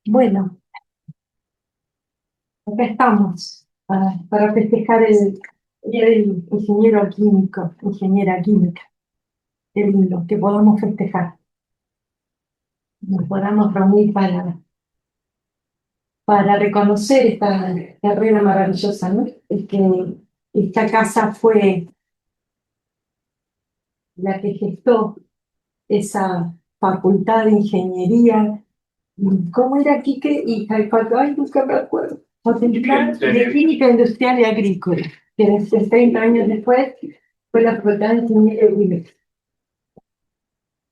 Bueno, acá estamos para festejar el Día del Ingeniero Químico, Ingeniera Química. Qué lindo que podamos festejar, nos podamos reunir para reconocer esta carrera maravillosa, ¿no? Es que esta casa fue la que gestó esa facultad de ingeniería. ¿Cómo era, Quique? Y ay, nunca me acuerdo. Facultad de Química Industrial y Agrícola, que desde 30 años después fue la Facultad de Ingeniería Química.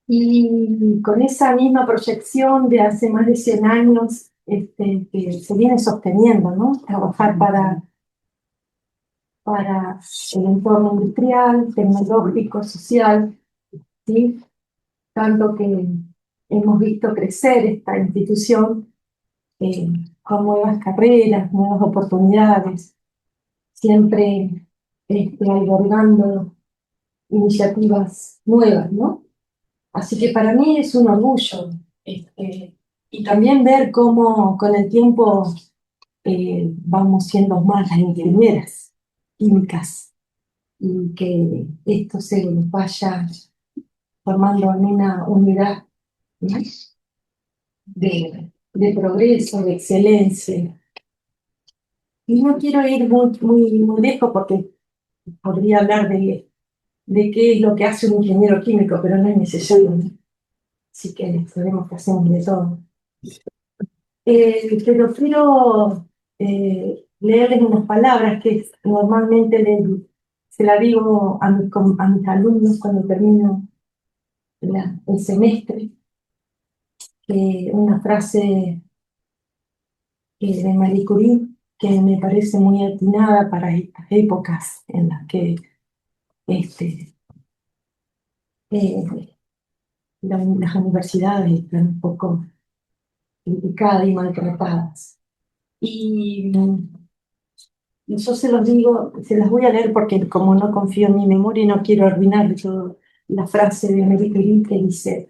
Y con esa misma proyección de hace más de 100 años, que se viene sosteniendo, ¿no? Trabajar para el entorno industrial, tecnológico, social, ¿sí? Tanto que hemos visto crecer esta institución con nuevas carreras, nuevas oportunidades, siempre albergando iniciativas nuevas, ¿no? Así que para mí es un orgullo, y también ver cómo con el tiempo vamos siendo más las ingenieras químicas y que esto se vaya formando en una unidad, ¿no? de progreso, de excelencia. Y no quiero ir muy lejos porque podría hablar de qué es lo que hace un ingeniero químico, pero no es necesario, ¿no? Así que sabemos que hacemos de todo. Pero quiero leerles unas palabras que normalmente se las digo a mis alumnos cuando termino el semestre, una frase de Marie Curie que me parece muy atinada para estas épocas en las que este, eh, las universidades están un poco criticadas y maltratadas. Y yo se los digo, se las voy a leer porque como no confío en mi memoria y no quiero arruinar todo, la frase de Marie Curie que dice: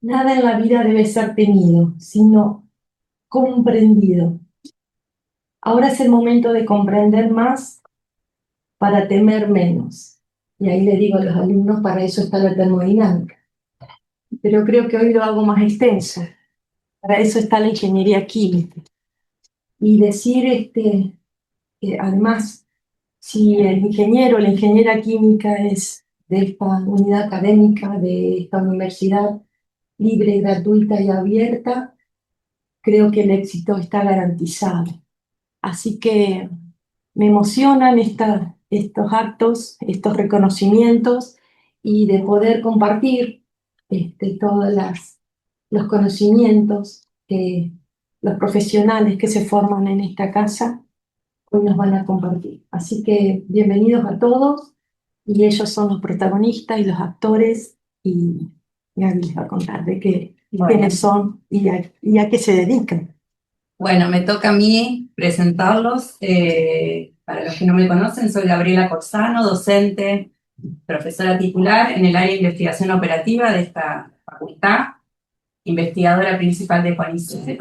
nada en la vida debe ser temido, sino comprendido. Ahora es el momento de comprender más para temer menos. Y ahí le digo a los alumnos, para eso está la termodinámica. Pero creo que hoy lo hago más extenso. Para eso está la ingeniería química. Y decir, además, si el ingeniero o la ingeniera química es de esta unidad académica, de esta universidad libre, gratuita y abierta, creo que el éxito está garantizado. Así que me emocionan estos actos, estos reconocimientos y de poder compartir todos los conocimientos que los profesionales que se forman en esta casa hoy nos van a compartir. Así que bienvenidos a todos y ellos son los protagonistas y los actores y Gaby les va a contar quiénes son y a qué se dedican. Bueno, me toca a mí presentarlos. Para los que no me conocen, soy Gabriela Corsano, docente, profesora titular en el área de investigación operativa de esta facultad, investigadora principal de CONICET,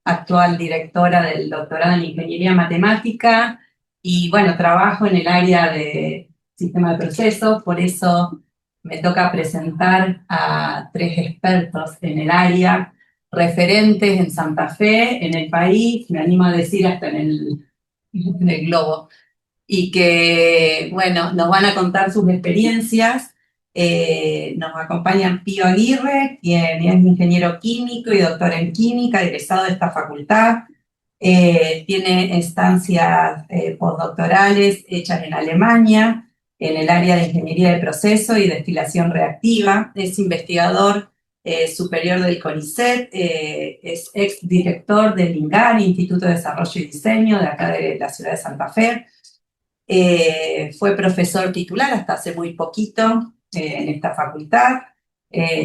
actual directora del doctorado en Ingeniería Matemática y, bueno, trabajo en el área de sistema de procesos, por eso me toca presentar a tres expertos en el área, referentes en Santa Fe, en el país, me animo a decir hasta en el globo, y que, bueno, nos van a contar sus experiencias. Nos acompaña Pío Aguirre, quien es ingeniero químico y doctor en química, egresado de esta facultad. Tiene estancias postdoctorales hechas en Alemania, en el área de ingeniería de proceso y destilación reactiva. Es investigador superior del CONICET, es exdirector del INGAR, Instituto de Desarrollo y Diseño, de acá de la ciudad de Santa Fe. Fue profesor titular hasta hace muy poquito en esta facultad.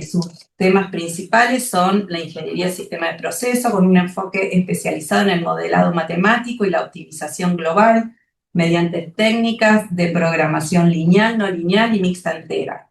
Sus temas principales son la ingeniería de sistema de proceso, con un enfoque especializado en el modelado matemático y la optimización global mediante técnicas de programación lineal, no lineal y mixta entera.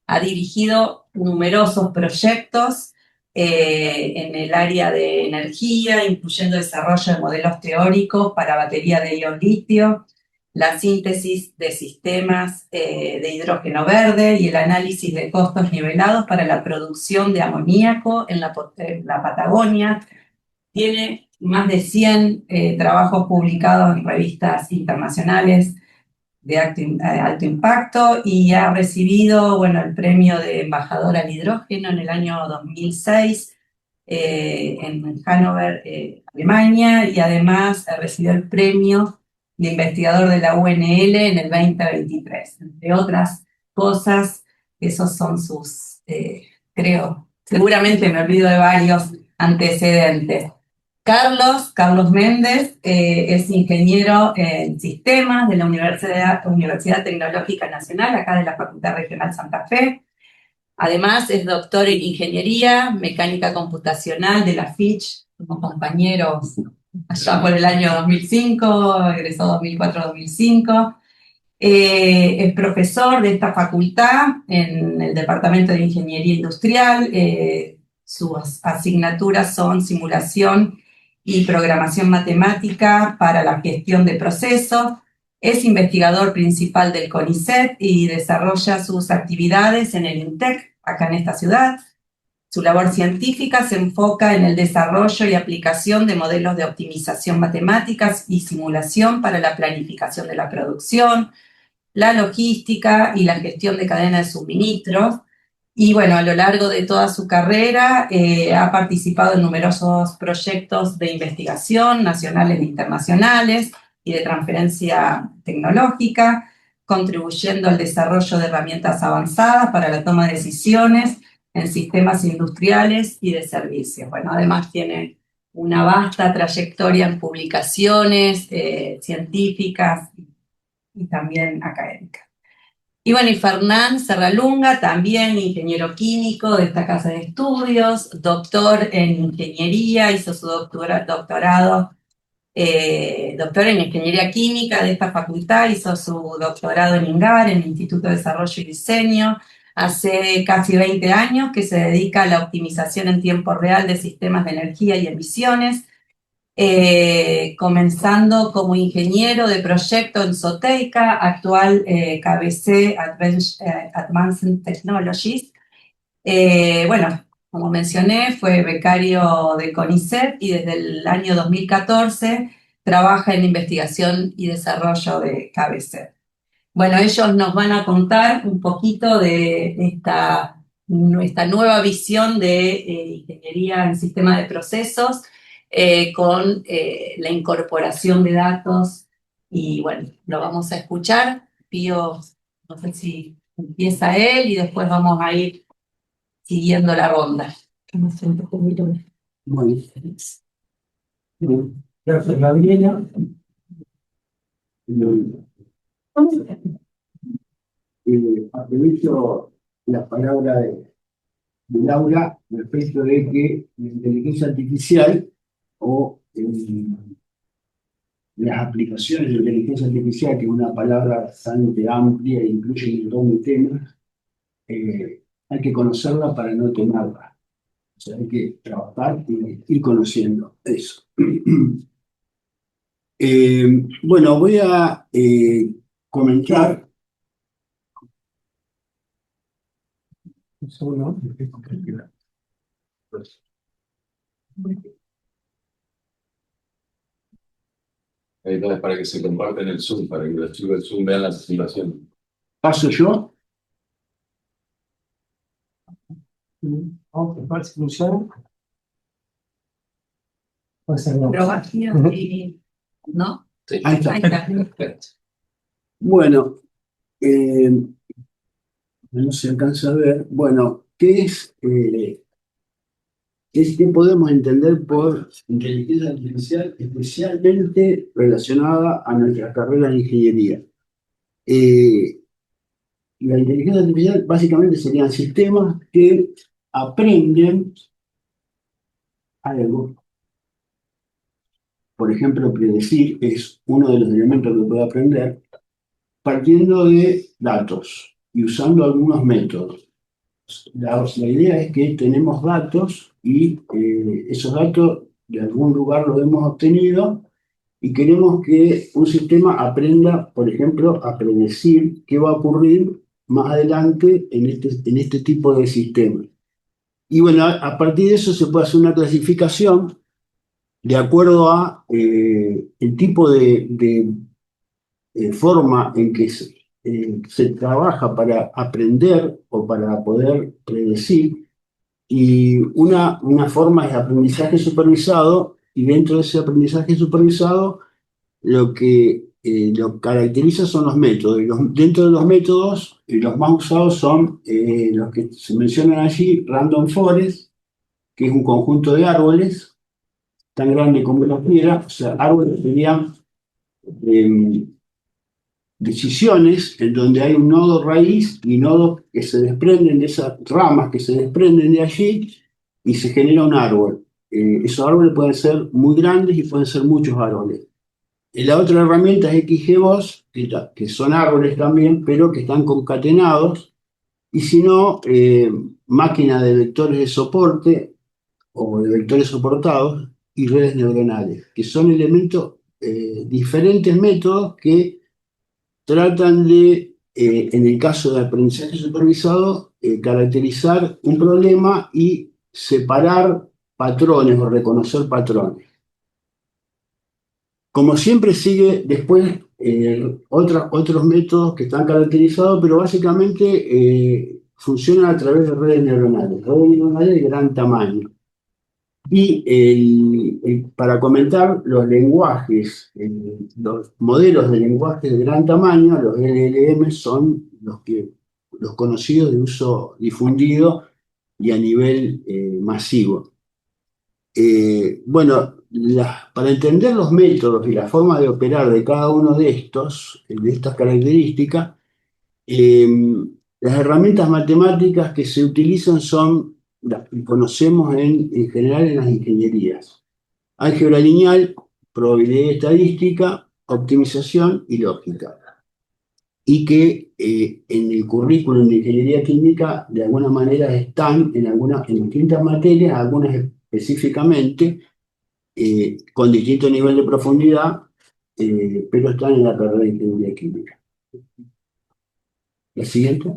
Ha dirigido numerosos proyectos en el área de energía, incluyendo desarrollo de modelos teóricos para batería de ion litio, la síntesis de sistemas de hidrógeno verde y el análisis de costos nivelados para la producción de amoníaco en la Patagonia. Tiene más de 100 trabajos publicados en revistas internacionales de alto impacto y ha recibido, bueno, el premio de embajador al hidrógeno en el año 2006 en Hannover, Alemania, y además recibió el premio de investigador de la UNL en el 2023, entre otras cosas. Esos son sus, creo, seguramente me olvido de varios antecedentes. Carlos Méndez es ingeniero en sistemas de la Universidad Tecnológica Nacional, acá de la Facultad Regional Santa Fe. Además es doctor en ingeniería, mecánica computacional de la Fitch, como compañeros allá por el año 2005, egresó 2004-2005. Es profesor de esta facultad en el Departamento de Ingeniería Industrial. Sus asignaturas son simulación y programación matemática para la gestión de procesos. Es investigador principal del CONICET y desarrolla sus actividades en el INTEC, acá en esta ciudad. Su labor científica se enfoca en el desarrollo y aplicación de modelos de optimización matemáticas y simulación para la planificación de la producción, la logística y la gestión de cadena de suministros. Y bueno, a lo largo de toda su carrera ha participado en numerosos proyectos de investigación nacionales e internacionales y de transferencia tecnológica, contribuyendo al desarrollo de herramientas avanzadas para la toma de decisiones en sistemas industriales y de servicios. Bueno, además tiene una vasta trayectoria en publicaciones científicas y también académicas. Y bueno, y Fernán Serralunga, también ingeniero químico de esta casa de estudios, doctor en ingeniería, hizo su doctorado, doctor en ingeniería química de esta facultad, hizo su doctorado en INGAR, en el Instituto de Desarrollo y Diseño, hace casi 20 años que se dedica a la optimización en tiempo real de sistemas de energía y emisiones, comenzando como ingeniero de proyecto en Soteika, actual KBC Advanced Technologies. Bueno, como mencioné, fue becario de CONICET y desde el año 2014 trabaja en investigación y desarrollo de KBC. Bueno, ellos nos van a contar un poquito de nuestra nueva visión de ingeniería en sistema de procesos con la incorporación de datos. Y bueno, lo vamos a escuchar. Pío, no sé si empieza él y después vamos a ir siguiendo la ronda. Bueno, gracias, Gabriela. Aprovecho la palabra de Laura respecto de que la inteligencia artificial o las aplicaciones de inteligencia artificial, que es una palabra bastante amplia e incluye un montón de temas, hay que conocerla para no temerla. O sea, hay que trabajar y ir conociendo eso. Bueno, voy a comentar. Un segundo. Entonces, para que se compartan el Zoom, para que los chicos del Zoom vean la simulación. ¿Paso yo? Vamos a ver si funciona. Puede ser no. Aprobación y... ¿no? Sí. Ahí está. Ahí está. Perfecto. Bueno, no se alcanza a ver. Bueno, ¿qué podemos entender por inteligencia artificial, especialmente relacionada a nuestra carrera de ingeniería? La inteligencia artificial básicamente serían sistemas que aprenden algo. Por ejemplo, predecir es uno de los elementos que puede aprender partiendo de datos y usando algunos métodos. La idea es que tenemos datos y esos datos de algún lugar los hemos obtenido y queremos que un sistema aprenda, por ejemplo, a predecir qué va a ocurrir más adelante en este tipo de sistemas. Y bueno, a partir de eso se puede hacer una clasificación de acuerdo a el tipo de forma en que se trabaja para aprender o para poder predecir. Y una forma es aprendizaje supervisado, y dentro de ese aprendizaje supervisado lo que lo caracteriza son los métodos. Dentro de los métodos, los más usados son los que se mencionan allí: Random Forest, que es un conjunto de árboles tan grande como una piedra. O sea, árboles serían decisiones en donde hay un nodo raíz y nodos que se desprenden de esas ramas, que se desprenden de allí, y se genera un árbol. Esos árboles pueden ser muy grandes y pueden ser muchos árboles. La otra herramienta es XGBoost, que son árboles también, pero que están concatenados. Y si no, máquina de vectores de soporte o de vectores soportados y redes neuronales, que son elementos, diferentes métodos que tratan de, en el caso de aprendizaje supervisado, caracterizar un problema y separar patrones o reconocer patrones. Como siempre sigue después otros métodos que están caracterizados, pero básicamente funcionan a través de redes neuronales de gran tamaño. Y para comentar los lenguajes, los modelos de lenguaje de gran tamaño, los LLM, son los conocidos de uso difundido y a nivel masivo. Bueno, para entender los métodos y la forma de operar de cada uno de estas características, las herramientas matemáticas que se utilizan son las que conocemos en general en las ingenierías: álgebra lineal, probabilidad estadística, optimización y lógica. Y que en el currículum de ingeniería química de alguna manera están en distintas materias, algunas específicamente, con distinto nivel de profundidad, pero están en la carrera de ingeniería química. La siguiente.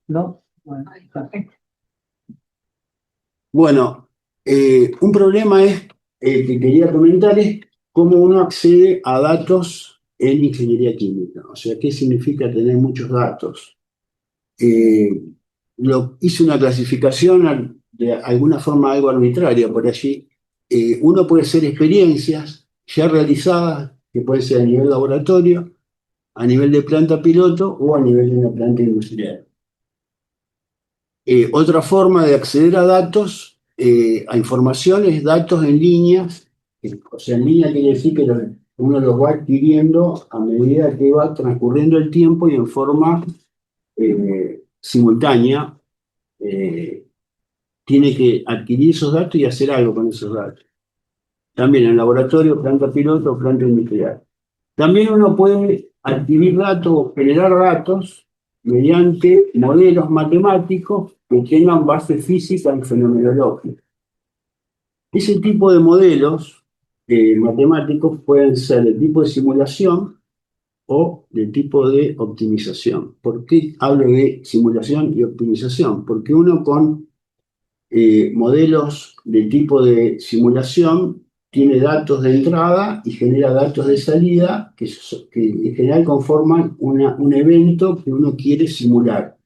No. Bueno, un problema que quería comentar es cómo uno accede a datos en ingeniería química. O sea, ¿qué significa tener muchos datos? Hice una clasificación de alguna forma algo arbitraria por allí. Uno puede hacer experiencias ya realizadas, que puede ser a nivel laboratorio, a nivel de planta piloto o a nivel de una planta industrial. Otra forma de acceder a datos, a información, es datos en línea. O sea, en línea quiere decir que uno los va adquiriendo a medida que va transcurriendo el tiempo y en forma simultánea. Tiene que adquirir esos datos y hacer algo con esos datos. También en laboratorio, planta piloto o planta industrial. También uno puede adquirir datos o generar datos mediante modelos matemáticos que tengan base física y fenomenológica. Ese tipo de modelos matemáticos pueden ser de tipo de simulación o de tipo de optimización. ¿Por qué hablo de simulación y optimización? Porque uno con modelos de tipo de simulación tiene datos de entrada y genera datos de salida que en general conforman un evento que uno quiere simular.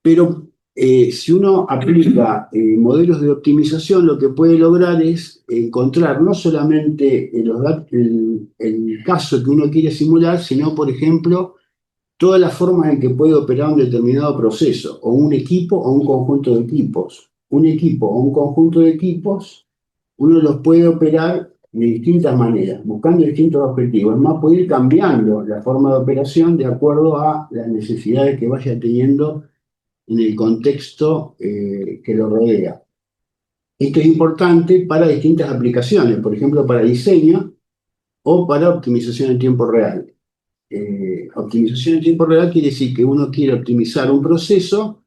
Pero si uno aplica modelos de optimización, lo que puede lograr es encontrar no solamente el caso que uno quiere simular, sino, por ejemplo, todas las formas en que puede operar un determinado proceso, o un equipo o un conjunto de equipos. Un equipo o un conjunto de equipos, uno los puede operar de distintas maneras, buscando distintos objetivos. Es más, puede ir cambiando la forma de operación de acuerdo a las necesidades que vaya teniendo en el contexto que lo rodea. Esto es importante para distintas aplicaciones, por ejemplo, para diseño o para optimización en tiempo real. optimización en tiempo real quiere decir que uno quiere optimizar un proceso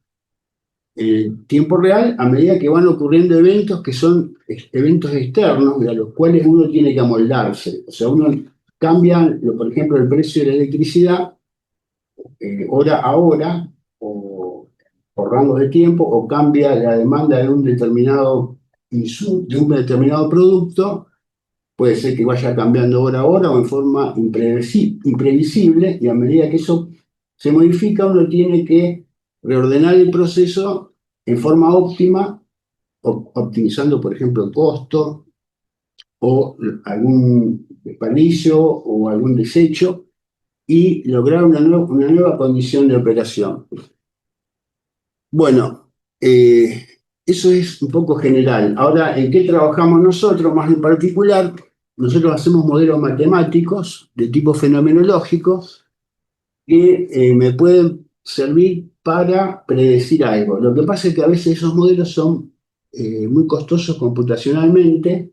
en tiempo real a medida que van ocurriendo eventos que son eventos externos a los cuales uno tiene que amoldarse. O sea, uno cambia, por ejemplo, el precio de la electricidad hora a hora o por rangos de tiempo, o cambia la demanda de un determinado producto. Puede ser que vaya cambiando hora a hora o en forma imprevisible, y a medida que eso se modifica, uno tiene que reordenar el proceso en forma óptima, optimizando, por ejemplo, el costo o algún desperdicio o algún desecho, y lograr una nueva condición de operación. Bueno, eso es un poco general. Ahora, ¿en qué trabajamos nosotros más en particular? Nosotros hacemos modelos matemáticos de tipo fenomenológico que me pueden servir para predecir algo. Lo que pasa es que a veces esos modelos son muy costosos computacionalmente,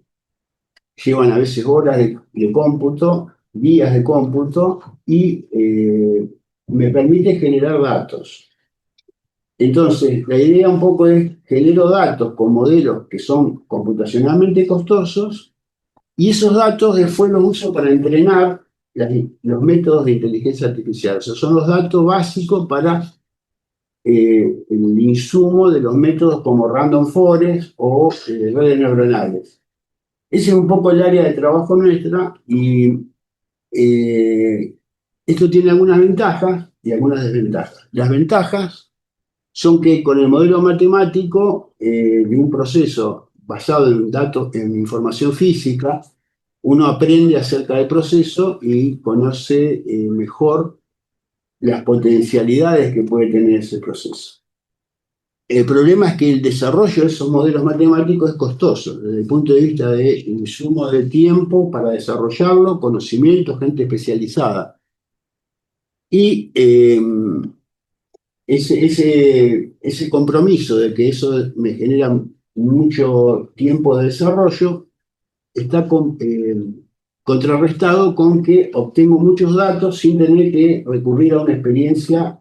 llevan a veces horas de cómputo, días de cómputo, y me permite generar datos. Entonces, la idea un poco es genero datos con modelos que son computacionalmente costosos, y esos datos después los uso para entrenar los métodos de inteligencia artificial. O sea, son los datos básicos para el insumo de los métodos como random forest o redes neuronales. Ese es un poco el área de trabajo nuestra, y esto tiene algunas ventajas y algunas desventajas. Las ventajas son que con el modelo matemático de un proceso basado en datos, en información física, uno aprende acerca del proceso y conoce mejor las potencialidades que puede tener ese proceso. El problema es que el desarrollo de esos modelos matemáticos es costoso, desde el punto de vista de insumo de tiempo para desarrollarlo, conocimiento, gente especializada. Y ese compromiso de que eso me genera mucho tiempo de desarrollo está contrarrestado con que obtengo muchos datos sin tener que recurrir a una experiencia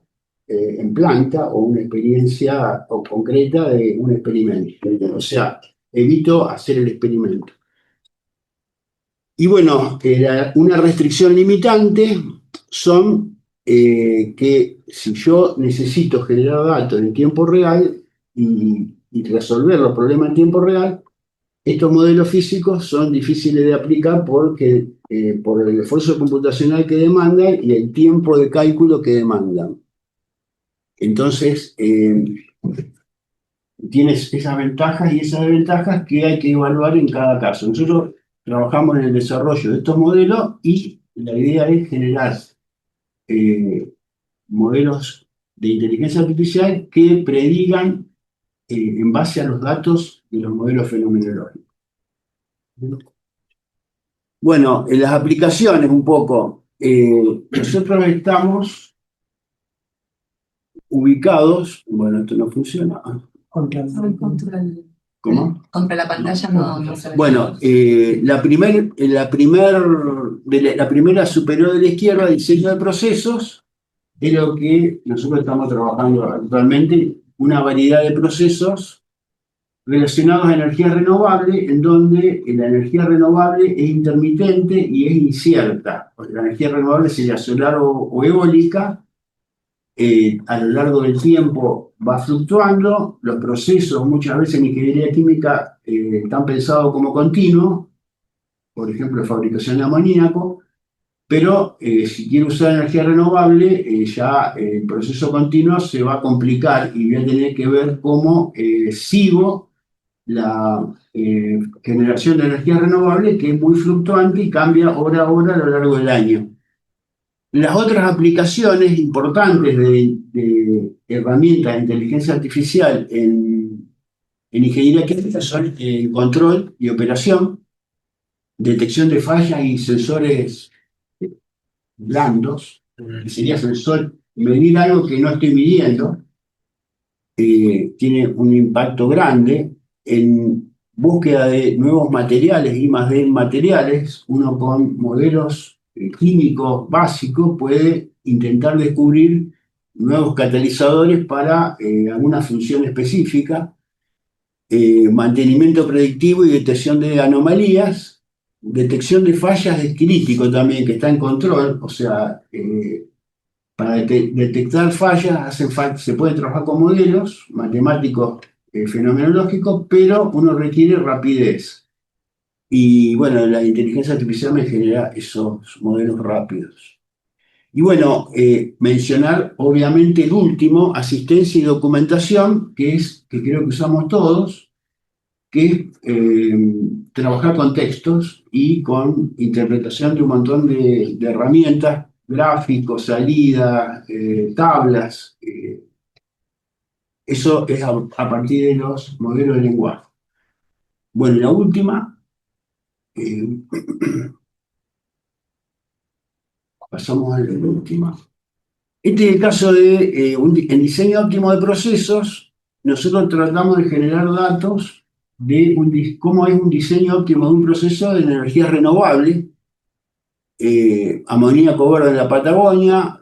en planta o una experiencia concreta de un experimento. O sea, evito hacer el experimento. Y bueno, una restricción limitante son que si yo necesito generar datos en tiempo real y resolver los problemas en tiempo real, estos modelos físicos son difíciles de aplicar porque, por el esfuerzo computacional que demandan y el tiempo de cálculo que demandan. Entonces, tienes esas ventajas y esas desventajas que hay que evaluar en cada caso. Nosotros trabajamos en el desarrollo de estos modelos y la idea es generar modelos de inteligencia artificial que predigan en base a los datos de los modelos fenomenológicos. Bueno, en las aplicaciones un poco, nosotros estamos ubicados, bueno, esto no funciona. Contra ¿Cómo? Contra la pantalla no se ve. Bueno, la primera superior de la izquierda, diseño de procesos, es lo que nosotros estamos trabajando actualmente, una variedad de procesos relacionados a energía renovable, en donde la energía renovable es intermitente y es incierta. La energía renovable sería solar o eólica. A lo largo del tiempo va fluctuando. Los procesos, muchas veces en ingeniería química, están pensados como continuos, por ejemplo, fabricación de amoníaco, pero si quiero usar energía renovable, ya el proceso continuo se va a complicar y voy a tener que ver cómo sigo la generación de energía renovable, que es muy fluctuante y cambia hora a hora a lo largo del año. Las otras aplicaciones importantes de herramientas de inteligencia artificial en ingeniería química son el control y operación, detección de fallas y sensores blandos, que sería medir algo que no estoy midiendo, tiene un impacto grande en búsqueda de nuevos materiales, I+D materiales, uno con modelos químico básico puede intentar descubrir nuevos catalizadores para alguna función específica, mantenimiento predictivo y detección de anomalías, detección de fallas es crítico también, que está en control, o sea, para detectar fallas se puede trabajar con modelos matemáticos fenomenológicos, pero uno requiere rapidez. Y bueno, la inteligencia artificial me genera esos modelos rápidos. Y bueno, mencionar obviamente el último, asistencia y documentación, que creo que usamos todos, que es trabajar con textos y con interpretación de un montón de herramientas, gráficos, salidas, tablas. Eso es a partir de los modelos de lenguaje. Bueno, y la última, eh, pasamos a la última. Este es el caso de en diseño óptimo de procesos. Nosotros tratamos de generar datos de cómo es un diseño óptimo de un proceso de energía renovable. Amoníaco verde en la Patagonia.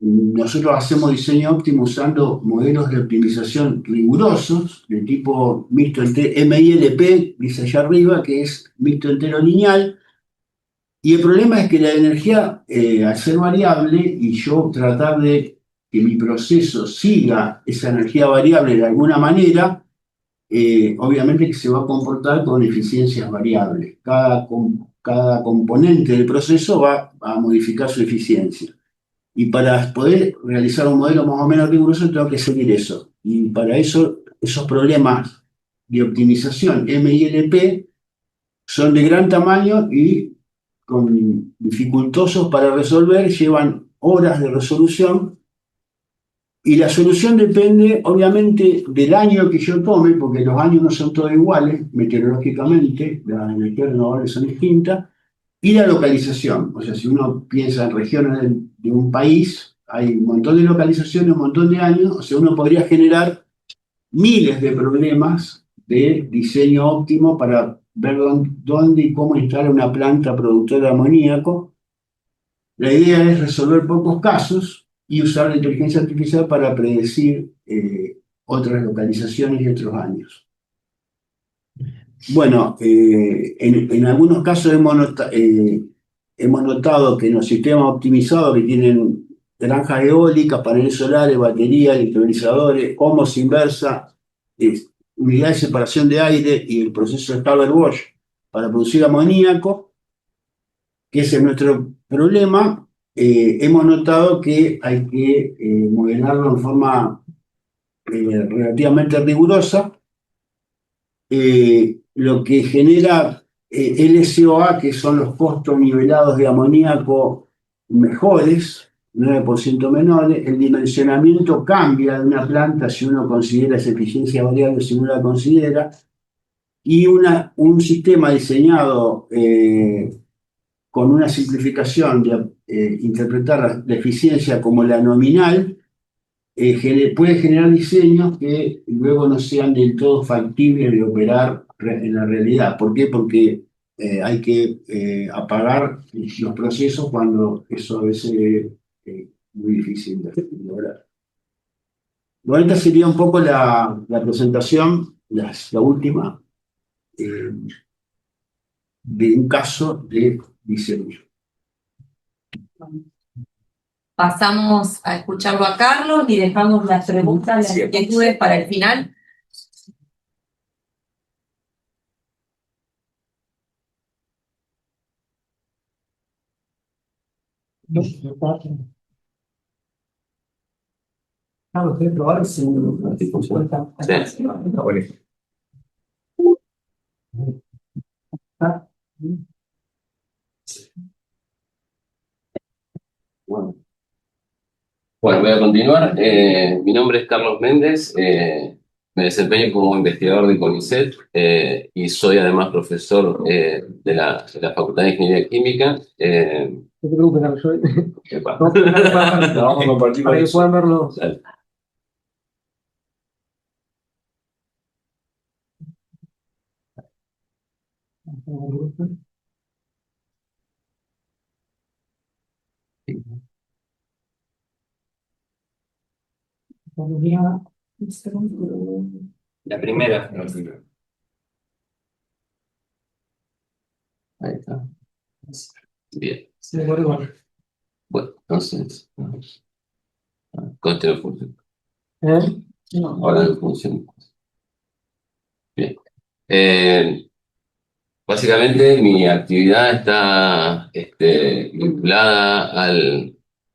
Nosotros hacemos diseño óptimo usando modelos de optimización rigurosos, de tipo mixto entero, MILP, dice allá arriba, que es mixto entero lineal. Y el problema es que la energía, al ser variable, y yo tratar de que mi proceso siga esa energía variable de alguna manera, obviamente que se va a comportar con eficiencias variables. Cada componente del proceso va a modificar su eficiencia. Y para poder realizar un modelo más o menos riguroso tengo que seguir eso. Y para eso, esos problemas de optimización MILP son de gran tamaño y dificultosos para resolver, llevan horas de resolución. Y la solución depende, obviamente, del año que yo tome, porque los años no son todos iguales, meteorológicamente, las energías renovables son distintas, y la localización. O sea, si uno piensa en regiones de un país, hay un montón de localizaciones, un montón de años, o sea, uno podría generar miles de problemas de diseño óptimo para ver dónde y cómo instalar una planta productora de amoníaco. La idea es resolver pocos casos y usar la inteligencia artificial para predecir otras localizaciones y otros años. Bueno, en algunos casos hemos notado que en los sistemas optimizados que tienen granjas eólicas, paneles solares, baterías, electrolizadores, homos inversa, unidad de separación de aire y el proceso de Haber-Bosch para producir amoníaco, que ese es nuestro problema. Hemos notado que hay que modelarlo en forma relativamente rigurosa, lo que genera LCOA, que son los costos nivelados de amoníaco mejores, 9% menores. El dimensionamiento cambia de una planta si uno considera esa eficiencia variable, si no la considera. Y un sistema diseñado con una simplificación de interpretar la eficiencia como la nominal, puede generar diseños que luego no sean del todo factibles de operar en la realidad. ¿Por qué? Porque hay que apagar los procesos cuando eso a veces es muy difícil de lograr. Bueno, esta sería un poco la presentación, la última, eh, de un caso de diseño. Pasamos a escucharlo a Carlos y dejamos las preguntas, las inquietudes para el final. Claro, ustedes probaron si cuenta. Sí, está buenísimo. Bueno, Bueno, voy a continuar. Mi nombre es Carlos Méndez. Me desempeño como investigador de CONICET y soy además profesor de la Facultad de Ingeniería Química. No te preocupes, Carlos, Epa. no, Vamos a compartir para con que eso. puedan verlo. Dale. La primera. Ahí está. Bien. Bueno, entonces, con este no funciona. Ahora no funciona. Bien. Básicamente mi actividad está vinculada a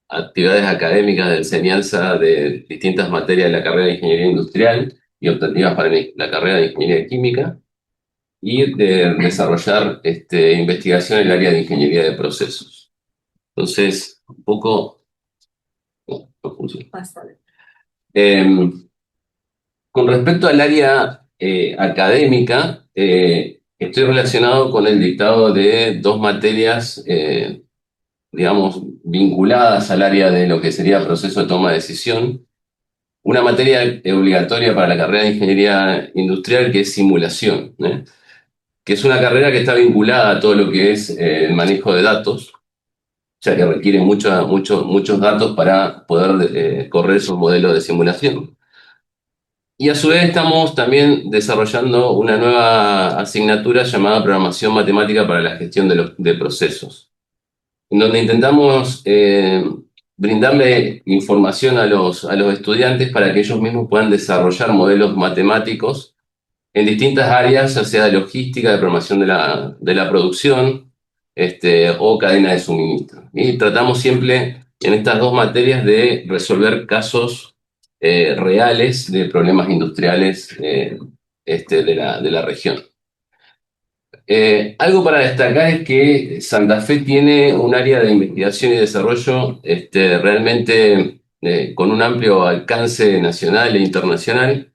actividades académicas de enseñanza de distintas materias de la carrera de Ingeniería Industrial y optativas para la carrera de Ingeniería Química y de desarrollar investigación en el área de Ingeniería de Procesos. Entonces, un poco... no funciona. Con respecto al área académica, estoy relacionado con el dictado de dos materias, digamos, vinculadas al área de lo que sería proceso de toma de decisión. Una materia obligatoria para la carrera de Ingeniería Industrial que es simulación, que es una carrera que está vinculada a todo lo que es el manejo de datos, ya que requiere muchos datos para poder correr esos modelos de simulación. Y a su vez estamos también desarrollando una nueva asignatura llamada Programación Matemática para la Gestión de Procesos, en donde intentamos brindarle información a los estudiantes para que ellos mismos puedan desarrollar modelos matemáticos en distintas áreas, ya sea de logística, de programación de la producción, o cadena de suministro. Y tratamos siempre en estas dos materias de resolver casos reales de problemas industriales de la región. Algo para destacar es que Santa Fe tiene un área de investigación y desarrollo realmente con un amplio alcance nacional e internacional,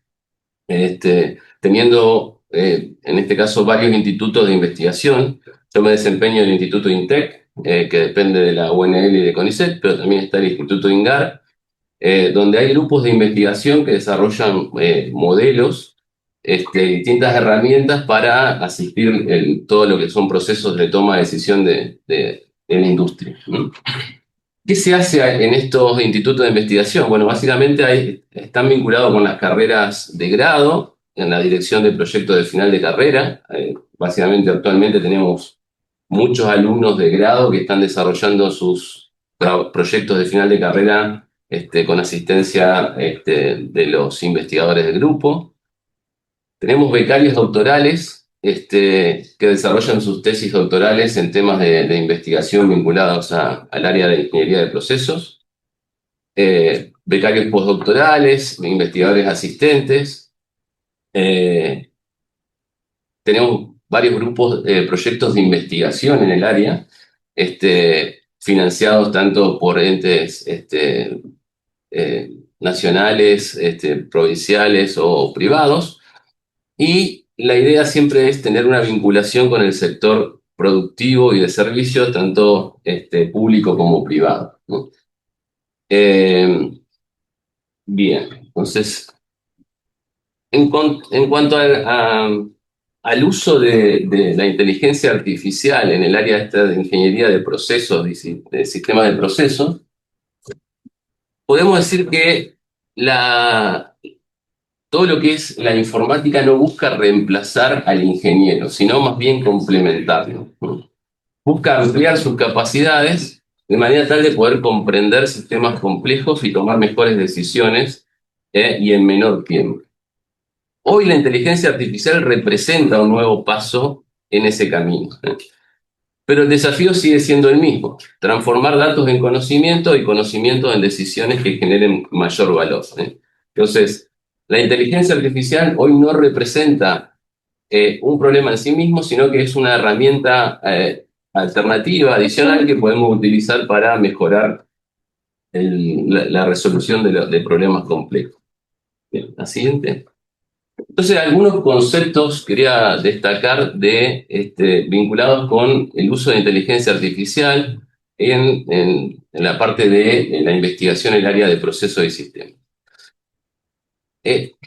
teniendo en este caso varios institutos de investigación. Yo me desempeño en el Instituto INTEC, que depende de la UNL y de CONICET, pero también está el Instituto INGAR, donde hay grupos de investigación que desarrollan modelos, distintas herramientas para asistir en todo lo que son procesos de toma de decisión de la industria, ¿no? ¿Qué se hace en estos institutos de investigación? Bueno, básicamente están vinculados con las carreras de grado, en la dirección de proyectos de final de carrera. Básicamente actualmente tenemos muchos alumnos de grado que están desarrollando sus proyectos de final de carrera con asistencia de los investigadores del grupo. Tenemos becarios doctorales que desarrollan sus tesis doctorales en temas de investigación vinculados al área de ingeniería de procesos. Becarios postdoctorales, investigadores asistentes. Tenemos varios grupos, proyectos de investigación en el área, financiados tanto por entes nacionales, provinciales o privados, y la idea siempre es tener una vinculación con el sector productivo y de servicios, tanto público como privado, ¿no? Bien, entonces, en cuanto al uso de la inteligencia artificial en el área de ingeniería de procesos, de sistemas de procesos, podemos decir que todo lo que es la informática no busca reemplazar al ingeniero, sino más bien complementarlo, ¿no? Busca ampliar sus capacidades de manera tal de poder comprender sistemas complejos y tomar mejores decisiones y en menor tiempo. Hoy la inteligencia artificial representa un nuevo paso en ese camino, pero el desafío sigue siendo el mismo: transformar datos en conocimiento y conocimiento en decisiones que generen mayor valor. Entonces, la inteligencia artificial hoy no representa un problema en sí mismo, sino que es una herramienta alternativa, adicional, que podemos utilizar para mejorar la resolución de problemas complejos. Bien, la siguiente. Entonces, algunos conceptos quería destacar vinculados con el uso de inteligencia artificial en la parte de la investigación en el área de procesos y sistemas.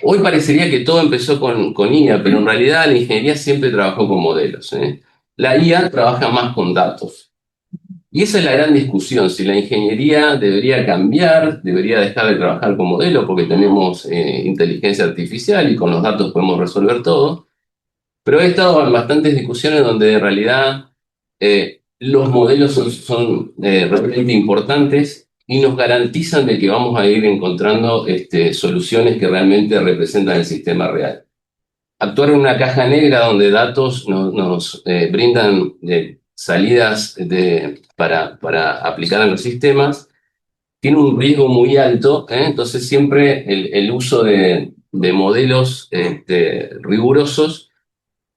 Hoy parecería que todo empezó con IA, pero en realidad la ingeniería siempre trabajó con modelos. La IA trabaja más con datos. Y esa es la gran discusión, si la ingeniería debería cambiar, debería dejar de trabajar con modelo porque tenemos inteligencia artificial y con los datos podemos resolver todo. Pero he estado en bastantes discusiones donde en realidad los modelos son realmente importantes y nos garantizan de que vamos a ir encontrando soluciones que realmente representan el sistema real. Actuar en una caja negra donde datos nos brindan salidas para aplicar en los sistemas tiene un riesgo muy alto, entonces siempre el uso de modelos rigurosos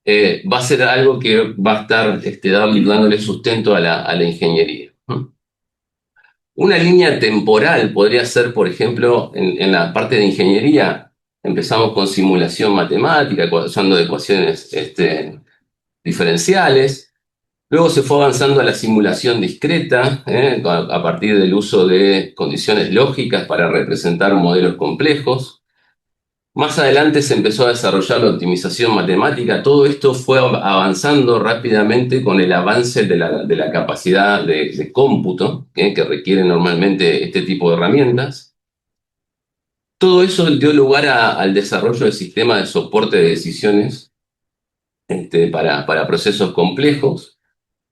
va a ser algo que va a estar dándole sustento a la ingeniería. Una línea temporal podría ser, por ejemplo, en la parte de ingeniería, empezamos con simulación matemática, usando ecuaciones diferenciales. Luego se fue avanzando a la simulación discreta, a partir del uso de condiciones lógicas para representar modelos complejos. Más adelante se empezó a desarrollar la optimización matemática. Todo esto fue avanzando rápidamente con el avance de la capacidad de cómputo que requieren normalmente este tipo de herramientas. Todo eso dio lugar al desarrollo de sistemas de soporte de decisiones para procesos complejos.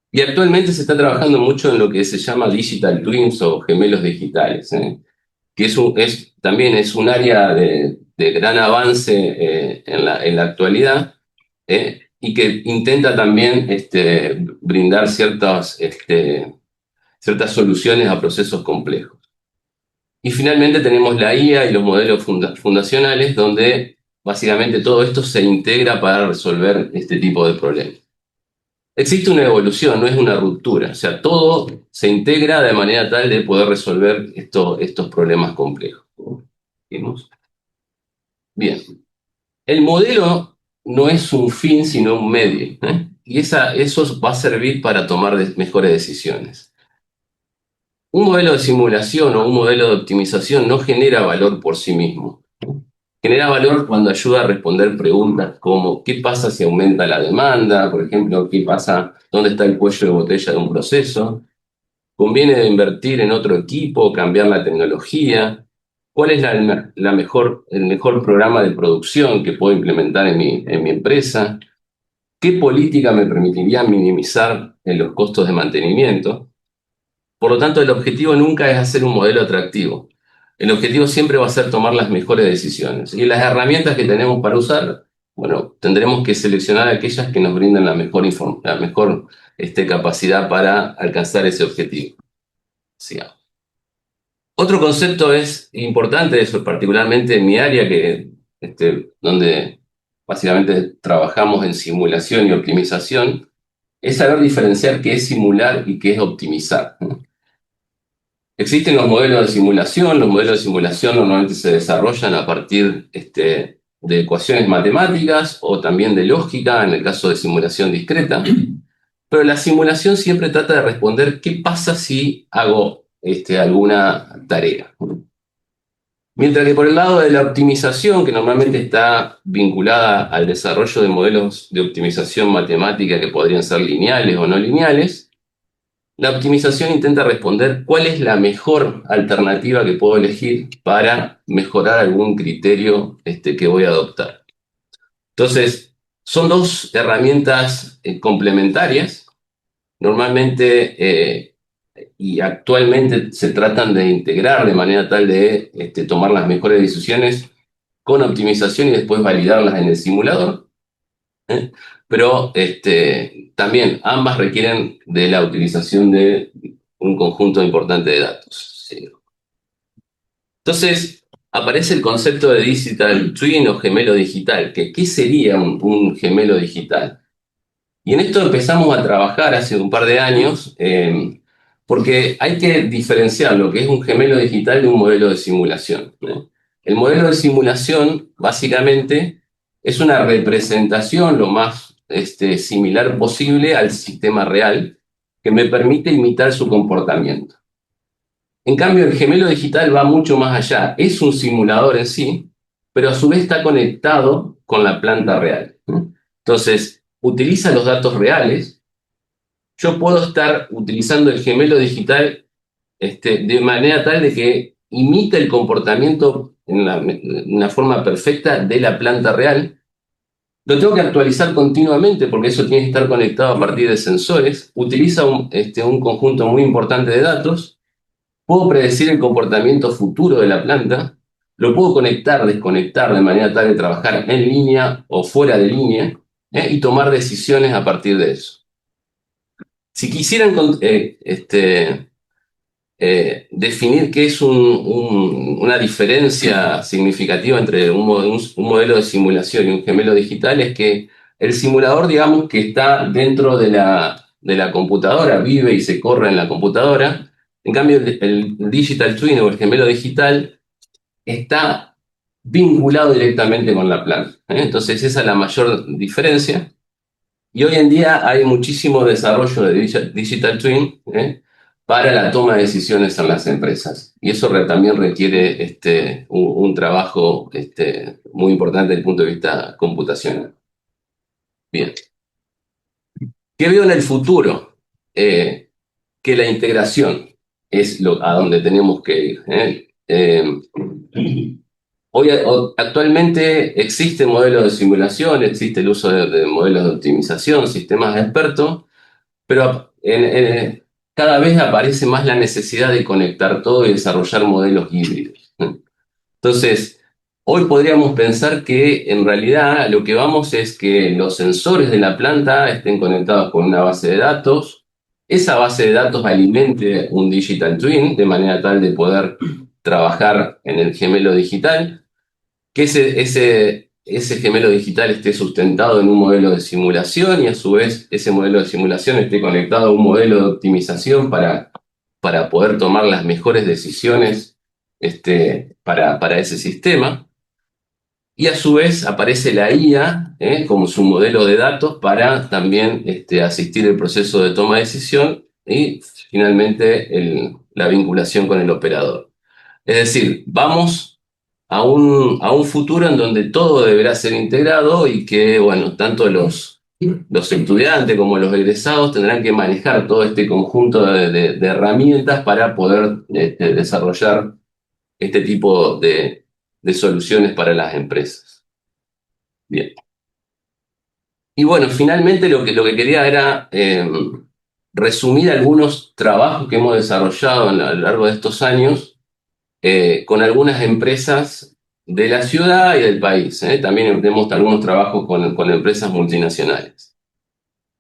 Y actualmente se está trabajando mucho en lo que se llama digital twins o gemelos digitales, que también es un área de gran avance en la actualidad, y que intenta también brindar ciertas soluciones a procesos complejos. Y finalmente tenemos la IA y los modelos fundacionales, donde básicamente todo esto se integra para resolver este tipo de problemas. Existe una evolución, no es una ruptura, o sea, todo se integra de manera tal de poder resolver estos problemas complejos. ¿Vimos? Bien, el modelo no es un fin, sino un medio, y eso va a servir para tomar mejores decisiones. Un modelo de simulación o un modelo de optimización no genera valor por sí mismo. Genera valor cuando ayuda a responder preguntas como ¿qué pasa si aumenta la demanda? Por ejemplo, ¿qué pasa? ¿Dónde está el cuello de botella de un proceso? ¿Conviene invertir en otro equipo, cambiar la tecnología? ¿Cuál es el mejor programa de producción que puedo implementar en mi empresa? ¿Qué política me permitiría minimizar los costos de mantenimiento? Por lo tanto, el objetivo nunca es hacer un modelo atractivo. El objetivo siempre va a ser tomar las mejores decisiones. Y las herramientas que tenemos para usar, bueno, tendremos que seleccionar aquellas que nos brindan la mejor capacidad para alcanzar ese objetivo. Sigamos. Otro concepto es importante, eso particularmente en mi área, donde básicamente trabajamos en simulación y optimización, es saber diferenciar qué es simular y qué es optimizar. Existen los modelos de simulación. Los modelos de simulación normalmente se desarrollan a partir de ecuaciones matemáticas o también de lógica, en el caso de simulación discreta. Pero la simulación siempre trata de responder qué pasa si hago alguna tarea. Mientras que por el lado de la optimización, que normalmente está vinculada al desarrollo de modelos de optimización matemática que podrían ser lineales o no lineales, la optimización intenta responder cuál es la mejor alternativa que puedo elegir para mejorar algún criterio que voy a adoptar. Entonces, son dos herramientas complementarias. Normalmente y actualmente se tratan de integrar de manera tal de tomar las mejores decisiones con optimización y después validarlas en el simulador. Pero también ambas requieren de la utilización de un conjunto importante de datos. ¿Sí? Entonces, aparece el concepto de digital twin o gemelo digital. ¿Qué sería un gemelo digital? Y en esto empezamos a trabajar hace un par de años, porque hay que diferenciar lo que es un gemelo digital de un modelo de simulación. El modelo de simulación, básicamente, es una representación lo más similar posible al sistema real, que me permite imitar su comportamiento. En cambio, el gemelo digital va mucho más allá. Es un simulador en sí, pero a su vez está conectado con la planta real. Entonces, utiliza los datos reales, yo puedo estar utilizando el gemelo digital de manera tal de que imita el comportamiento en una forma perfecta de la planta real. Lo tengo que actualizar continuamente porque eso tiene que estar conectado a partir de sensores. Utiliza un conjunto muy importante de datos. Puedo predecir el comportamiento futuro de la planta. Lo puedo conectar, desconectar de manera tal de trabajar en línea o fuera de línea, y tomar decisiones a partir de eso. Si quisieran definir qué es una diferencia significativa entre un modelo de simulación y un gemelo digital, es que el simulador, digamos, que está dentro de la computadora, vive y se corre en la computadora. En cambio, el digital twin o el gemelo digital está vinculado directamente con la planta. Entonces, esa es la mayor diferencia. Y hoy en día hay muchísimo desarrollo de digital twin, para la toma de decisiones en las empresas. Y eso también requiere un trabajo muy importante desde el punto de vista computacional. Bien. ¿Qué veo en el futuro? Que la integración es a donde tenemos que ir. Actualmente existe modelos de simulación, existe el uso de modelos de optimización, sistemas de expertos, pero cada vez aparece más la necesidad de conectar todo y desarrollar modelos híbridos. Entonces, hoy podríamos pensar que en realidad lo que vamos es que los sensores de la planta estén conectados con una base de datos, esa base de datos alimente un digital twin de manera tal de poder trabajar en el gemelo digital, que ese gemelo digital esté sustentado en un modelo de simulación y a su vez ese modelo de simulación esté conectado a un modelo de optimización para poder tomar las mejores decisiones para ese sistema. Y a su vez aparece la IA, como su modelo de datos para también asistir el proceso de toma de decisión y finalmente la vinculación con el operador. Es decir, vamos a un futuro en donde todo deberá ser integrado y que, bueno, tanto los estudiantes como los egresados tendrán que manejar todo este conjunto de herramientas para poder desarrollar este tipo de soluciones para las empresas. Bien. Y bueno, finalmente lo que quería era resumir algunos trabajos que hemos desarrollado a lo largo de estos años, con algunas empresas de la ciudad y del país. También tenemos algunos trabajos con empresas multinacionales.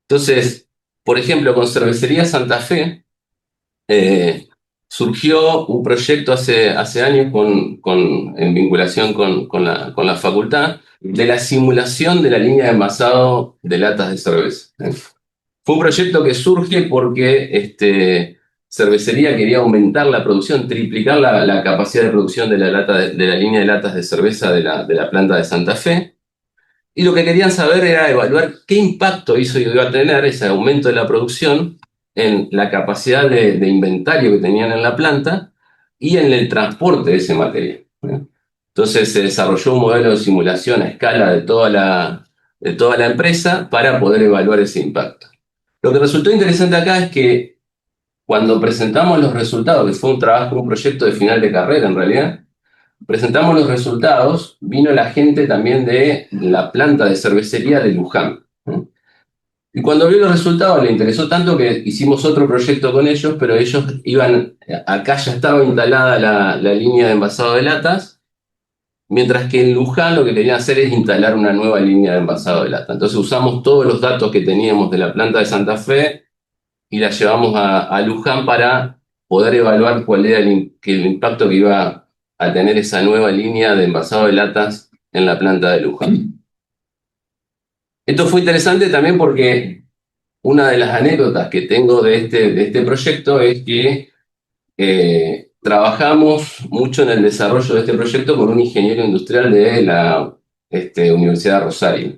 Entonces, por ejemplo, con Cervecería Santa Fe, surgió un proyecto hace años en vinculación con la facultad de la simulación de la línea de envasado de latas de cerveza. Fue un proyecto que surge porque Cervecería quería aumentar la producción, triplicar la capacidad de producción de la línea de latas de cerveza de la planta de Santa Fe. Y lo que querían saber era evaluar qué impacto iba a tener ese aumento de la producción en la capacidad de inventario que tenían en la planta y en el transporte de ese material. Entonces se desarrolló un modelo de simulación a escala de toda la empresa para poder evaluar ese impacto. Lo que resultó interesante acá es que cuando presentamos los resultados, que fue un proyecto de final de carrera en realidad, presentamos los resultados, vino la gente también de la planta de cervecería de Luján. Y cuando vio los resultados le interesó tanto que hicimos otro proyecto con ellos, pero ellos acá ya estaba instalada la línea de envasado de latas, mientras que en Luján lo que querían hacer es instalar una nueva línea de envasado de latas. Entonces usamos todos los datos que teníamos de la planta de Santa Fe y la llevamos a Luján para poder evaluar cuál era el impacto que iba a tener esa nueva línea de envasado de latas en la planta de Luján. Esto fue interesante también porque una de las anécdotas que tengo de este proyecto es que trabajamos mucho en el desarrollo de este proyecto con un ingeniero industrial de la Universidad de Rosario.